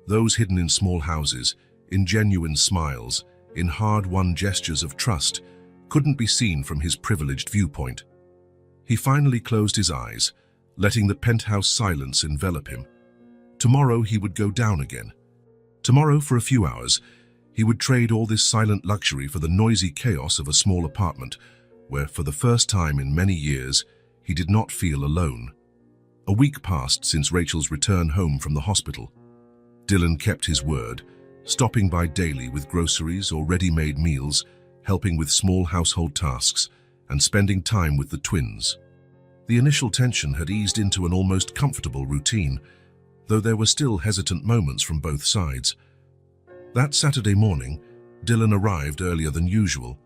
those hidden in small houses, in genuine smiles, in hard-won gestures of trust, couldn't be seen from his privileged viewpoint. He finally closed his eyes, letting the penthouse silence envelop him. Tomorrow he would go down again. Tomorrow, for a few hours, he would trade all this silent luxury for the noisy chaos of a small apartment, where for the first time in many years, he did not feel alone. A week passed since Rachel's return home from the hospital. Dylan kept his word, stopping by daily with groceries or ready-made meals, helping with small household tasks, and spending time with the twins. The initial tension had eased into an almost comfortable routine, though there were still hesitant moments from both sides. That Saturday morning, Dylan arrived earlier than usual.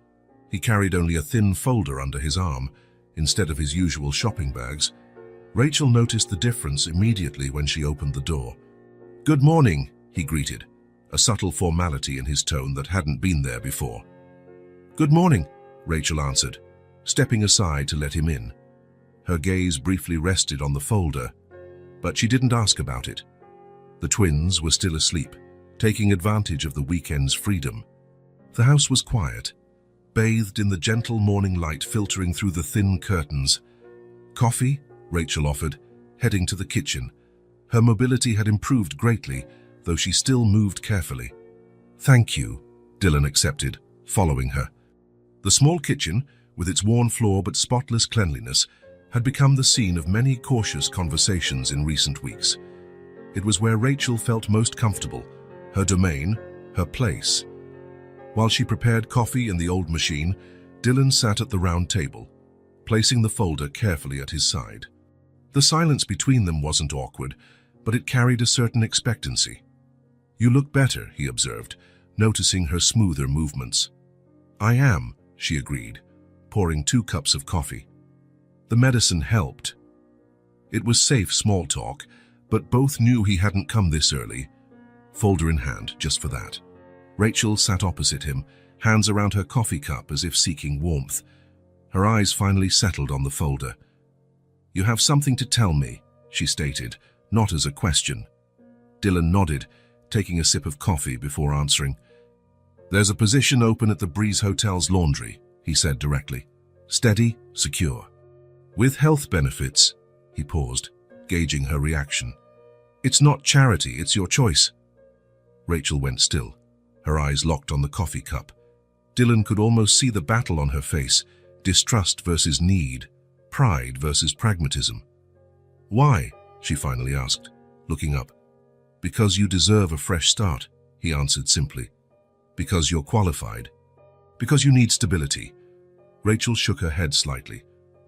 He carried only a thin folder under his arm, instead of his usual shopping bags. Rachel noticed the difference immediately when she opened the door. "Good morning," he greeted, a subtle formality in his tone that hadn't been there before. "Good morning," Rachel answered, stepping aside to let him in. Her gaze briefly rested on the folder, but she didn't ask about it. The twins were still asleep, taking advantage of the weekend's freedom. The house was quiet, bathed in the gentle morning light filtering through the thin curtains. "Coffee?" Rachel offered, heading to the kitchen. Her mobility had improved greatly, though she still moved carefully. "Thank you," Dylan accepted, following her. The small kitchen, with its worn floor but spotless cleanliness, had become the scene of many cautious conversations in recent weeks. It was where Rachel felt most comfortable, her domain, her place. While she prepared coffee in the old machine, Dylan sat at the round table, placing the folder carefully at his side. The silence between them wasn't awkward, but it carried a certain expectancy. "You look better," he observed, noticing her smoother movements. "I am," she agreed, pouring 2 cups of coffee. The medicine helped. It was safe small talk, but both knew he hadn't come this early. folder in hand just for that. Rachel sat opposite him, hands around her coffee cup as if seeking warmth. Her eyes finally settled on the folder. "You have something to tell me," she stated, not as a question. Dylan nodded, taking a sip of coffee before answering. "There's a position open at the Breeze Hotel's laundry," he said directly. "Steady, secure. With health benefits." He paused, gauging her reaction. "It's not charity, it's your choice." Rachel went still, her eyes locked on the coffee cup. Dylan could almost see the battle on her face, distrust versus need, pride versus pragmatism. "Why?" she finally asked, looking up. "Because you deserve a fresh start," he answered simply. "Because you're qualified. Because you need stability." Rachel shook her head slightly,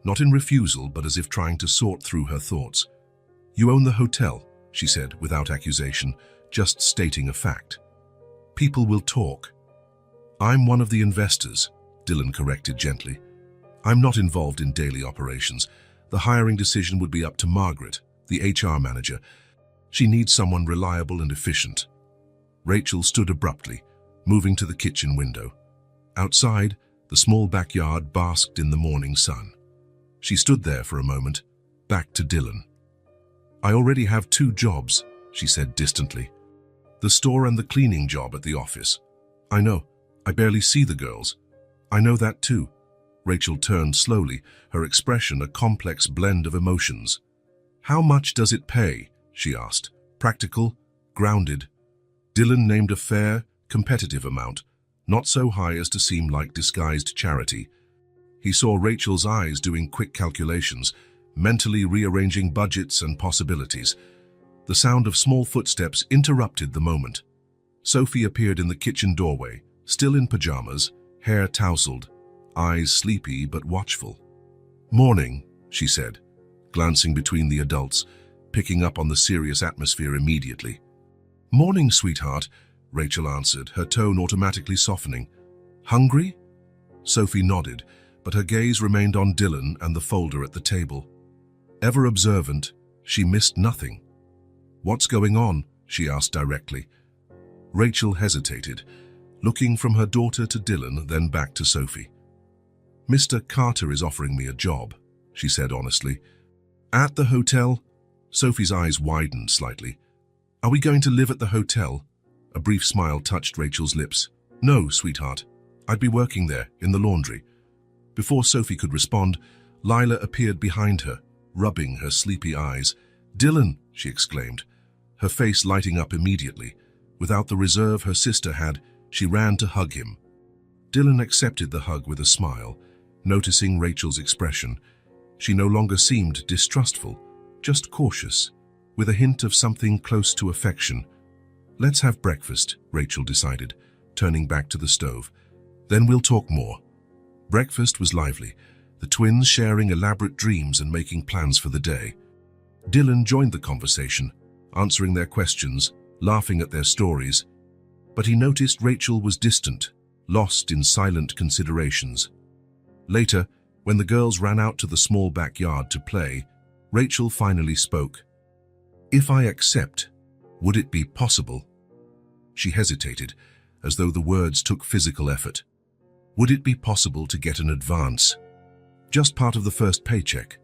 not in refusal but as if trying to sort through her thoughts. "You own the hotel," she said without accusation, just stating a fact. "People will talk." "I'm one of the investors," Dylan corrected gently. "I'm not involved in daily operations. The hiring decision would be up to Margaret, the HR manager. She needs someone reliable and efficient." Rachel stood abruptly, moving to the kitchen window. Outside, the small backyard basked in the morning sun. She stood there for a moment, back to Dylan. "I already have 2 jobs," she said distantly. "The store and the cleaning job at the office." "I know. I barely see the girls." "I know that too." Rachel turned slowly, her expression a complex blend of emotions. "How much does it pay?" she asked. "Practical? Grounded?" Dylan named a fair, competitive amount, not so high as to seem like disguised charity. He saw Rachel's eyes doing quick calculations, mentally rearranging budgets and possibilities. The sound of small footsteps interrupted the moment. Sophie appeared in the kitchen doorway, still in pajamas, hair tousled, eyes sleepy but watchful. "Morning," she said, glancing between the adults, picking up on the serious atmosphere immediately. "Morning, sweetheart," Rachel answered, her tone automatically softening. "Hungry?" Sophie nodded, but her gaze remained on Dylan and the folder at the table. Ever observant, she missed nothing. "What's going on?" she asked directly. Rachel hesitated, looking from her daughter to Dylan, then back to Sophie. "Mr. Carter is offering me a job," she said honestly. "At the hotel?" Sophie's eyes widened slightly. "Are we going to live at the hotel?" A brief smile touched Rachel's lips. "No, sweetheart. I'd be working there, in the laundry." Before Sophie could respond, Lila appeared behind her, rubbing her sleepy eyes. "Dylan!" she exclaimed, her face lighting up immediately. Without the reserve her sister had, she ran to hug him. Dylan accepted the hug with a smile, noticing Rachel's expression. She no longer seemed distrustful, just cautious, with a hint of something close to affection. "Let's have breakfast," Rachel decided, turning back to the stove. "Then we'll talk more." Breakfast was lively, the twins sharing elaborate dreams and making plans for the day. Dylan joined the conversation, answering their questions, laughing at their stories. But he noticed Rachel was distant, lost in silent considerations. Later, when the girls ran out to the small backyard to play, Rachel finally spoke. "If I accept, would it be possible?" She hesitated, as though the words took physical effort. "Would it be possible to get an advance? Just part of the first paycheck?"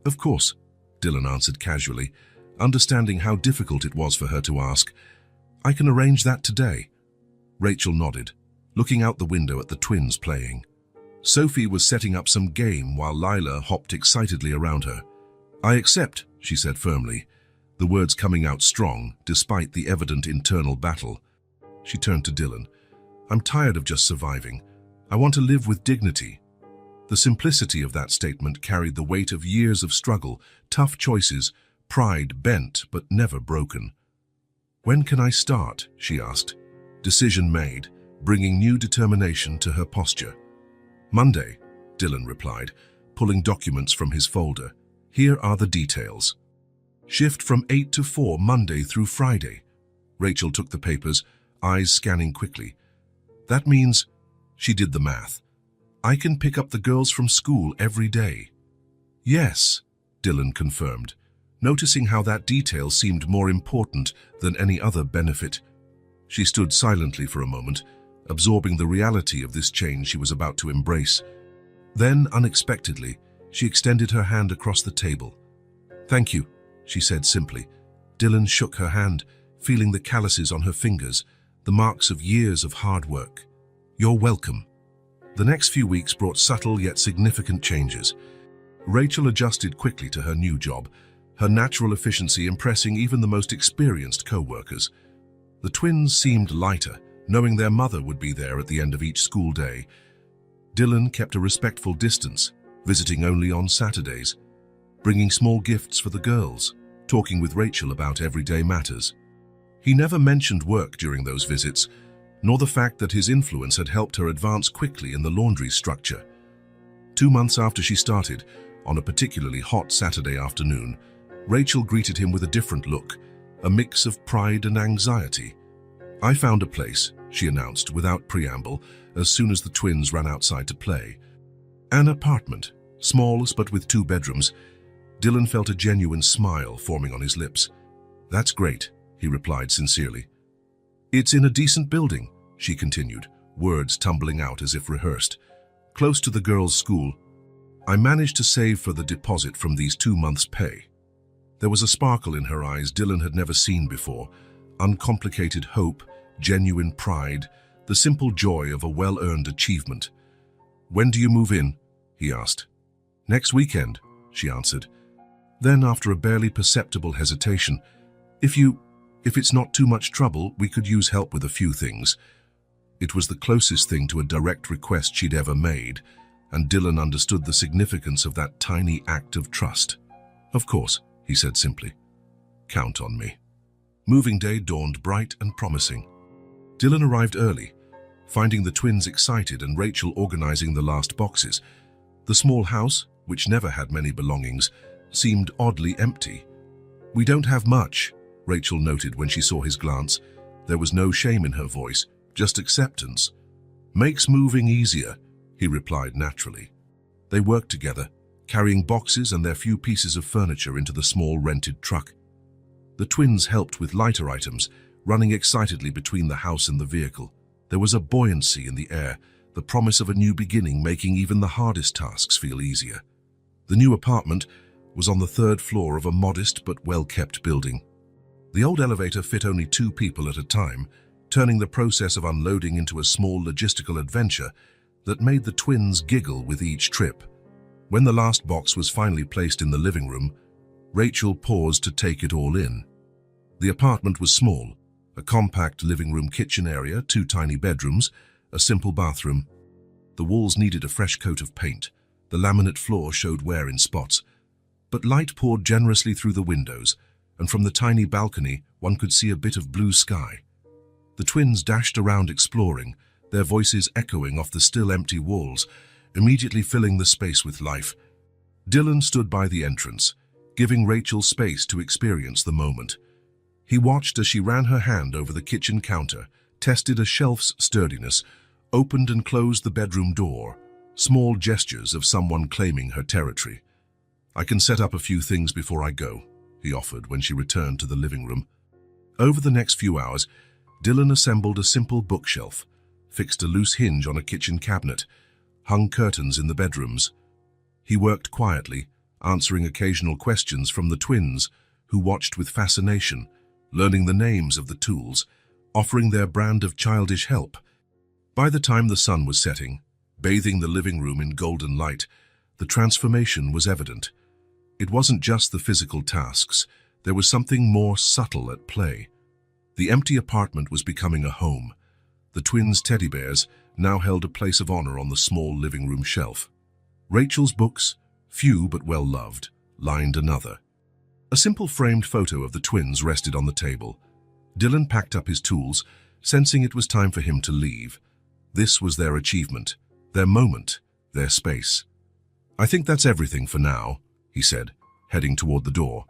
"Of course," Dylan answered casually, understanding how difficult it was for her to ask. "I can arrange that today." Rachel nodded, looking out the window at the twins playing. Sophie was setting up some game while Lila hopped excitedly around her. "I accept," she said firmly, the words coming out strong despite the evident internal battle. She turned to Dylan. "I'm tired of just surviving. I want to live with dignity." The simplicity of that statement carried the weight of years of struggle, tough choices, pride bent but never broken. "When can I start?" she asked. Decision made, bringing new determination to her posture. "Monday," Dylan replied, pulling documents from his folder. "Here are the details. Shift from 8 to 4 Monday through Friday." Rachel took the papers, eyes scanning quickly. "That means," she did the math, "I can pick up the girls from school every day." "Yes," Dylan confirmed, noticing how that detail seemed more important than any other benefit. She stood silently for a moment, absorbing the reality of this change she was about to embrace. Then, unexpectedly, she extended her hand across the table. "Thank you," she said simply. Dylan shook her hand, feeling the calluses on her fingers, the marks of years of hard work. "You're welcome." The next few weeks brought subtle yet significant changes. Rachel adjusted quickly to her new job, her natural efficiency impressing even the most experienced co-workers. The twins seemed lighter, knowing their mother would be there at the end of each school day. Dylan kept a respectful distance, visiting only on Saturdays, bringing small gifts for the girls, talking with Rachel about everyday matters. He never mentioned work during those visits, nor the fact that his influence had helped her advance quickly in the laundry structure. 2 months after she started, on a particularly hot Saturday afternoon, Rachel greeted him with a different look, a mix of pride and anxiety. "I found a place," she announced without preamble, as soon as the twins ran outside to play. An apartment, small but with 2 bedrooms. Dylan felt a genuine smile forming on his lips. "That's great," he replied sincerely. "It's in a decent building," she continued, words tumbling out as if rehearsed. "Close to the girls' school. I managed to save for the deposit from these 2 months' pay." There was a sparkle in her eyes Dylan had never seen before, uncomplicated hope, genuine pride, the simple joy of a well-earned achievement. "When do you move in?" he asked. "Next weekend," she answered. Then, after a barely perceptible hesitation, If it's not too much trouble, we could use help with a few things." It was the closest thing to a direct request she'd ever made, and Dylan understood the significance of that tiny act of trust. "Of course," he said simply. "Count on me." Moving day dawned bright and promising. Dylan arrived early, finding the twins excited and Rachel organizing the last boxes. The small house, which never had many belongings, seemed oddly empty. "We don't have much," Rachel noted when she saw his glance. There was no shame in her voice, just acceptance. "Makes moving easier," he replied naturally. They worked together, carrying boxes and their few pieces of furniture into the small rented truck. The twins helped with lighter items, running excitedly between the house and the vehicle. There was a buoyancy in the air, the promise of a new beginning making even the hardest tasks feel easier. The new apartment was on the 3rd floor of a modest but well-kept building. The old elevator fit only 2 people at a time, turning the process of unloading into a small logistical adventure that made the twins giggle with each trip. When the last box was finally placed in the living room, Rachel paused to take it all in. The apartment was small, a compact living room kitchen area, 2 tiny bedrooms, a simple bathroom. The walls needed a fresh coat of paint, the laminate floor showed wear in spots, but light poured generously through the windows, and from the tiny balcony one could see a bit of blue sky. The twins dashed around exploring, their voices echoing off the still empty walls, immediately filling the space with life. Dylan stood by the entrance, giving Rachel space to experience the moment. He watched as she ran her hand over the kitchen counter, tested a shelf's sturdiness, opened and closed the bedroom door, small gestures of someone claiming her territory. "I can set up a few things before I go," he offered when she returned to the living room. Over the next few hours, Dylan assembled a simple bookshelf, fixed a loose hinge on a kitchen cabinet, hung curtains in the bedrooms. He worked quietly, answering occasional questions from the twins, who watched with fascination, learning the names of the tools, offering their brand of childish help. By the time the sun was setting, bathing the living room in golden light, the transformation was evident. It wasn't just the physical tasks, there was something more subtle at play. The empty apartment was becoming a home. The twins' teddy bears now held a place of honor on the small living room shelf. Rachel's books, few but well-loved, lined another. A simple framed photo of the twins rested on the table. Dylan packed up his tools, sensing it was time for him to leave. This was their achievement, their moment, their space. "I think that's everything for now," he said, heading toward the door.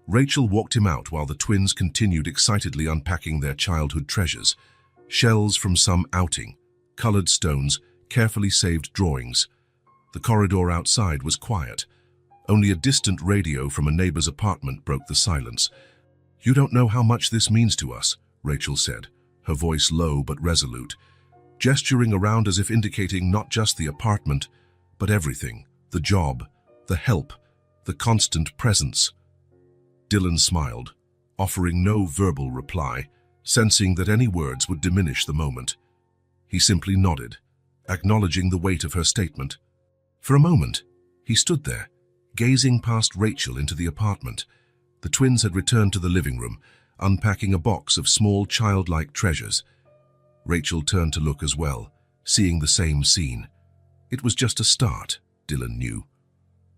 Rachel walked him out while the twins continued excitedly unpacking their childhood treasures. Shells from some outing, colored stones, carefully saved drawings. The corridor outside was quiet. Only a distant radio from a neighbor's apartment broke the silence. "You don't know how much this means to us," Rachel said, her voice low but resolute, gesturing around as if indicating not just the apartment, but everything, the job, the help, the constant presence. Dylan smiled, offering no verbal reply, sensing that any words would diminish the moment. He simply nodded, acknowledging the weight of her statement. For a moment, he stood there, gazing past Rachel into the apartment. The twins had returned to the living room, unpacking a box of small childlike treasures. Rachel turned to look as well, seeing the same scene. It was just a start, Dylan knew.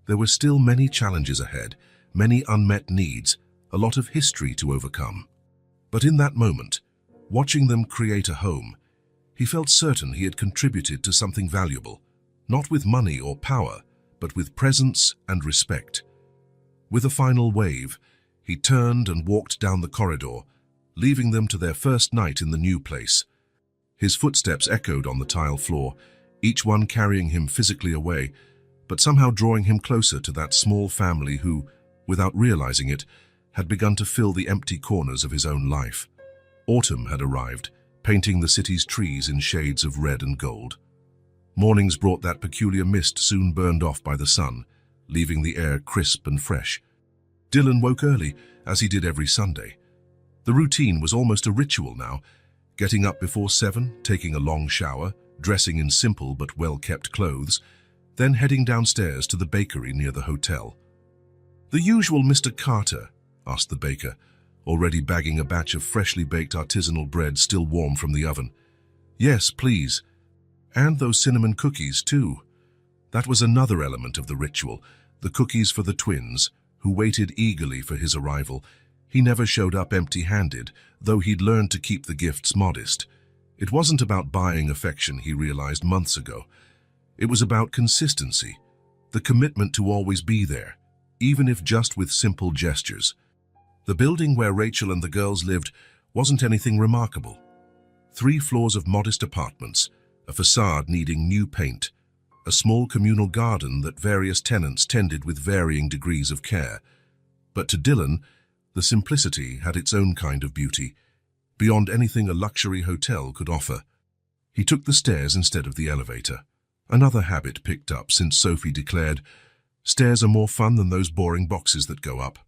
There were still many challenges ahead, many unmet needs, a lot of history to overcome. But in that moment, watching them create a home, he felt certain he had contributed to something valuable, not with money or power, but with presence and respect. With a final wave, he turned and walked down the corridor, leaving them to their first night in the new place. His footsteps echoed on the tile floor, each one carrying him physically away, but somehow drawing him closer to that small family who, without realizing it, had begun to fill the empty corners of his own life. Autumn had arrived, painting the city's trees in shades of red and gold. Mornings brought that peculiar mist soon burned off by the sun, leaving the air crisp and fresh. Dylan woke early, as he did every Sunday. The routine was almost a ritual now, getting up before 7, taking a long shower, dressing in simple but well-kept clothes, then heading downstairs to the bakery near the hotel. "The usual Mr. Carter?" asked the baker, already bagging a batch of freshly baked artisanal bread still warm from the oven. "Yes, please. And those cinnamon cookies, too." That was another element of the ritual, the cookies for the twins, who waited eagerly for his arrival. He never showed up empty-handed, though he'd learned to keep the gifts modest. It wasn't about buying affection, he realized months ago. It was about consistency, the commitment to always be there, even if just with simple gestures. The building where Rachel and the girls lived wasn't anything remarkable. 3 floors of modest apartments, a facade needing new paint, a small communal garden that various tenants tended with varying degrees of care. But to Dylan, the simplicity had its own kind of beauty, beyond anything a luxury hotel could offer. He took the stairs instead of the elevator, another habit picked up since Sophie declared, "Stairs are more fun than those boring boxes that go up."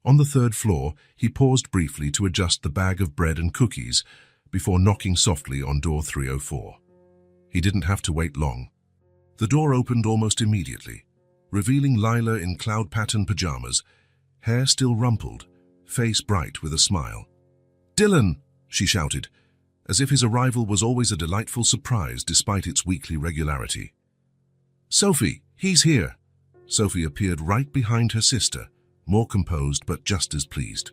On the 3rd floor, he paused briefly to adjust the bag of bread and cookies before knocking softly on door 304. He didn't have to wait long. The door opened almost immediately, revealing Lila in cloud-patterned pajamas, hair still rumpled, face bright with a smile. "Dylan!" she shouted, as if his arrival was always a delightful surprise despite its weekly regularity. "Sophie, he's here!" Sophie appeared right behind her sister, more composed but just as pleased.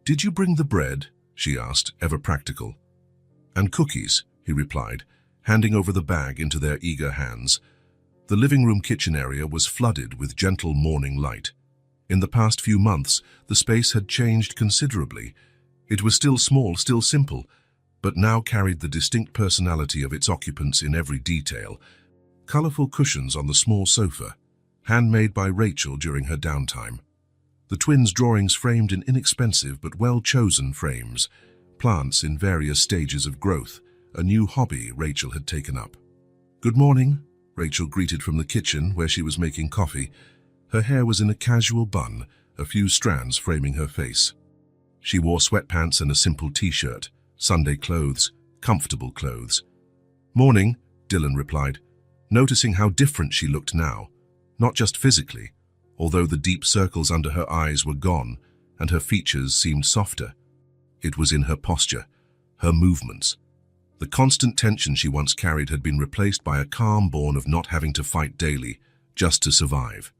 "Did you bring the bread?" she asked, ever practical. "And cookies," he replied, handing over the bag into their eager hands. The living room kitchen area was flooded with gentle morning light. In the past few months, the space had changed considerably. It was still small, still simple, but now carried the distinct personality of its occupants in every detail. Colorful cushions on the small sofa, handmade by Rachel during her downtime. The twins' drawings framed in inexpensive but well-chosen frames, plants in various stages of growth, a new hobby Rachel had taken up. "Good morning," Rachel greeted from the kitchen where she was making coffee. Her hair was in a casual bun, a few strands framing her face. She wore sweatpants and a simple t-shirt, Sunday clothes, comfortable clothes. "Morning," Dylan replied, noticing how different she looked now, not just physically, although the deep circles under her eyes were gone and her features seemed softer. It was in her posture, her movements. The constant tension she once carried had been replaced by a calm born of not having to fight daily, just to survive.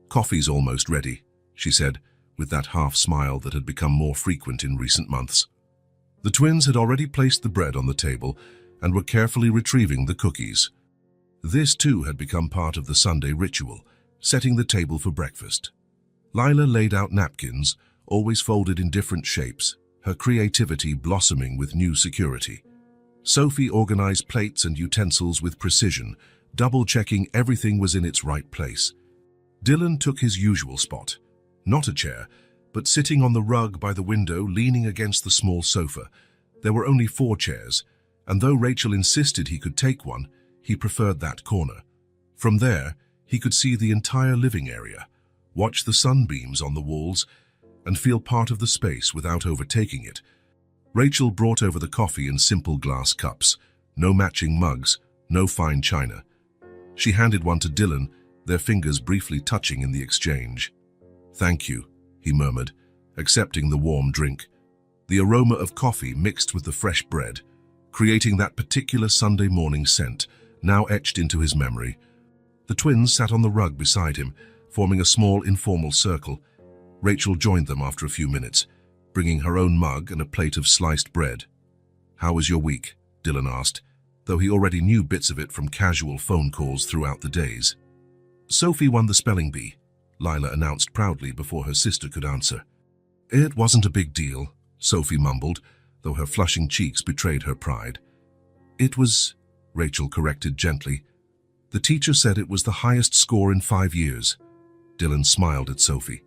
"Coffee's almost ready," she said, with that half-smile that had become more frequent in recent months. The twins had already placed the bread on the table and were carefully retrieving the cookies. This too had become part of the Sunday ritual, setting the table for breakfast. Lila laid out napkins, always folded in different shapes, her creativity blossoming with new security. Sophie organized plates and utensils with precision, double-checking everything was in its right place. Dylan took his usual spot, not a chair, but sitting on the rug by the window, leaning against the small sofa, There were only 4 chairs, and though Rachel insisted he could take one, he preferred that corner. From there, he could see the entire living area, watch the sunbeams on the walls, and feel part of the space without overtaking it. Rachel brought over the coffee in simple glass cups, no matching mugs, no fine china. She handed one to Dylan, their fingers briefly touching in the exchange. "Thank you," he murmured, accepting the warm drink. The aroma of coffee mixed with the fresh bread, creating that particular Sunday morning scent, now etched into his memory. The twins sat on the rug beside him, forming a small informal circle. Rachel joined them after a few minutes, bringing her own mug and a plate of sliced bread. "How was your week?" Dylan asked, though he already knew bits of it from casual phone calls throughout the days. "Sophie won the spelling bee," Lila announced proudly before her sister could answer. "It wasn't a big deal," Sophie mumbled, though her flushing cheeks betrayed her pride. "It was," Rachel corrected gently. "The teacher said it was the highest score in 5 years." Dylan smiled at Sophie.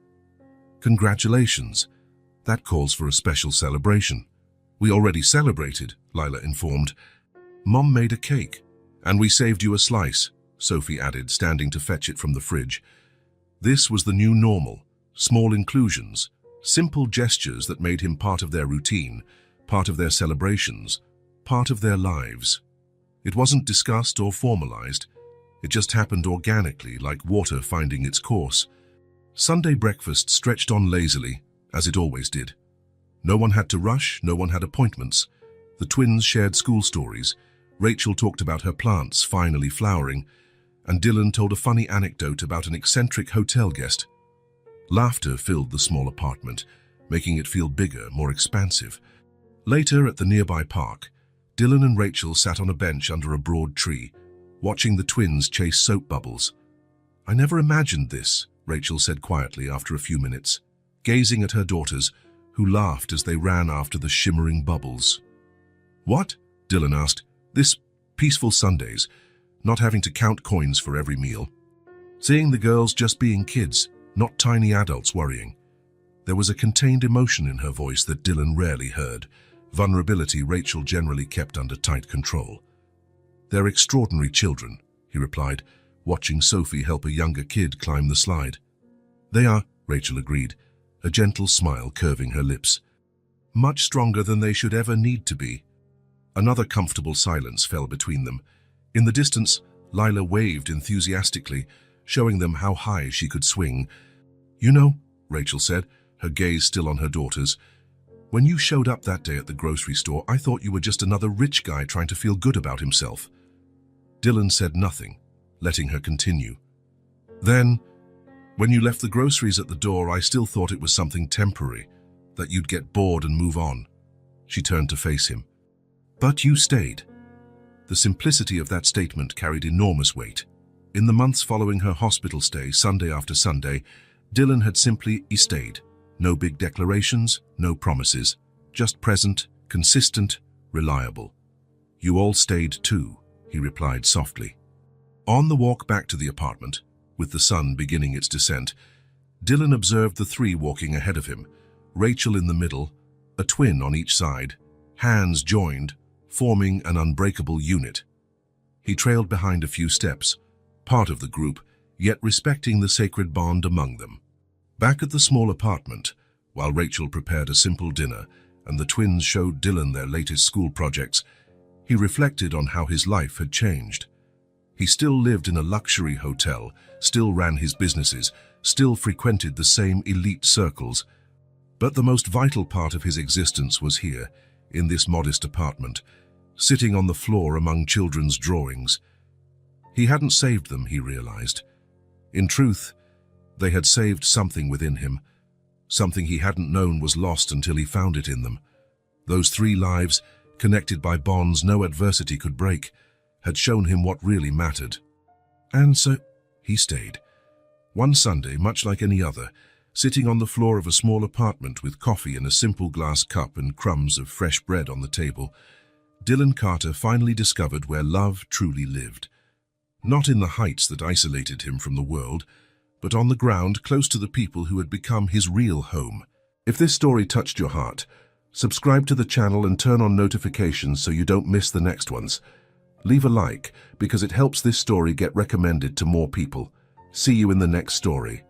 "Congratulations. That calls for a special celebration." "We already celebrated," Lila informed. "Mom made a cake, and we saved you a slice," Sophie added, standing to fetch it from the fridge. This was the new normal, small inclusions, simple gestures that made him part of their routine, part of their celebrations, part of their lives. It wasn't discussed or formalized. It just happened organically, like water finding its course. Sunday breakfast stretched on lazily, as it always did. No one had to rush, no one had appointments. The twins shared school stories. Rachel talked about her plants finally flowering, and Dylan told a funny anecdote about an eccentric hotel guest. Laughter filled the small apartment, making it feel bigger, more expansive. Later, at the nearby park, Dylan and Rachel sat on a bench under a broad tree, watching the twins chase soap bubbles. "I never imagined this," Rachel said quietly after a few minutes, gazing at her daughters, who laughed as they ran after the shimmering bubbles. "What?" Dylan asked. "This peaceful Sundays, not having to count coins for every meal. Seeing the girls just being kids, not tiny adults worrying." There was a contained emotion in her voice that Dylan rarely heard, vulnerability Rachel generally kept under tight control. "They're extraordinary children," he replied, watching Sophie help a younger kid climb the slide. "They are," Rachel agreed, a gentle smile curving her lips. "Much stronger than they should ever need to be." Another comfortable silence fell between them. In the distance, Lila waved enthusiastically, showing them how high she could swing. "You know," Rachel said, her gaze still on her daughters, "when you showed up that day at the grocery store, I thought you were just another rich guy trying to feel good about himself." Dylan said nothing, letting her continue. "Then, when you left the groceries at the door, I still thought it was something temporary, that you'd get bored and move on." She turned to face him. "But you stayed." The simplicity of that statement carried enormous weight. In the months following her hospital stay, Sunday after Sunday, Dylan had simply stayed. No big declarations, no promises, just present, consistent, reliable. "You all stayed too," he replied softly. On the walk back to the apartment, with the sun beginning its descent, Dylan observed the 3 walking ahead of him, Rachel in the middle, a twin on each side, hands joined, forming an unbreakable unit. He trailed behind a few steps, part of the group, yet respecting the sacred bond among them. Back at the small apartment, while Rachel prepared a simple dinner and the twins showed Dylan their latest school projects, he reflected on how his life had changed. He still lived in a luxury hotel, still ran his businesses, still frequented the same elite circles, but the most vital part of his existence was here, in this modest apartment, sitting on the floor among children's drawings. He hadn't saved them, he realized. In truth, they had saved something within him. Something he hadn't known was lost until he found it in them. Those 3 lives, connected by bonds no adversity could break, had shown him what really mattered. And so he stayed. One Sunday, much like any other, sitting on the floor of a small apartment with coffee in a simple glass cup and crumbs of fresh bread on the table, Dylan Carter finally discovered where love truly lived. Not in the heights that isolated him from the world, but on the ground close to the people who had become his real home. If this story touched your heart, Subscribe to the channel and turn on notifications so you don't miss the next ones. Leave a like because it helps this story get recommended to more people. See you in the next story.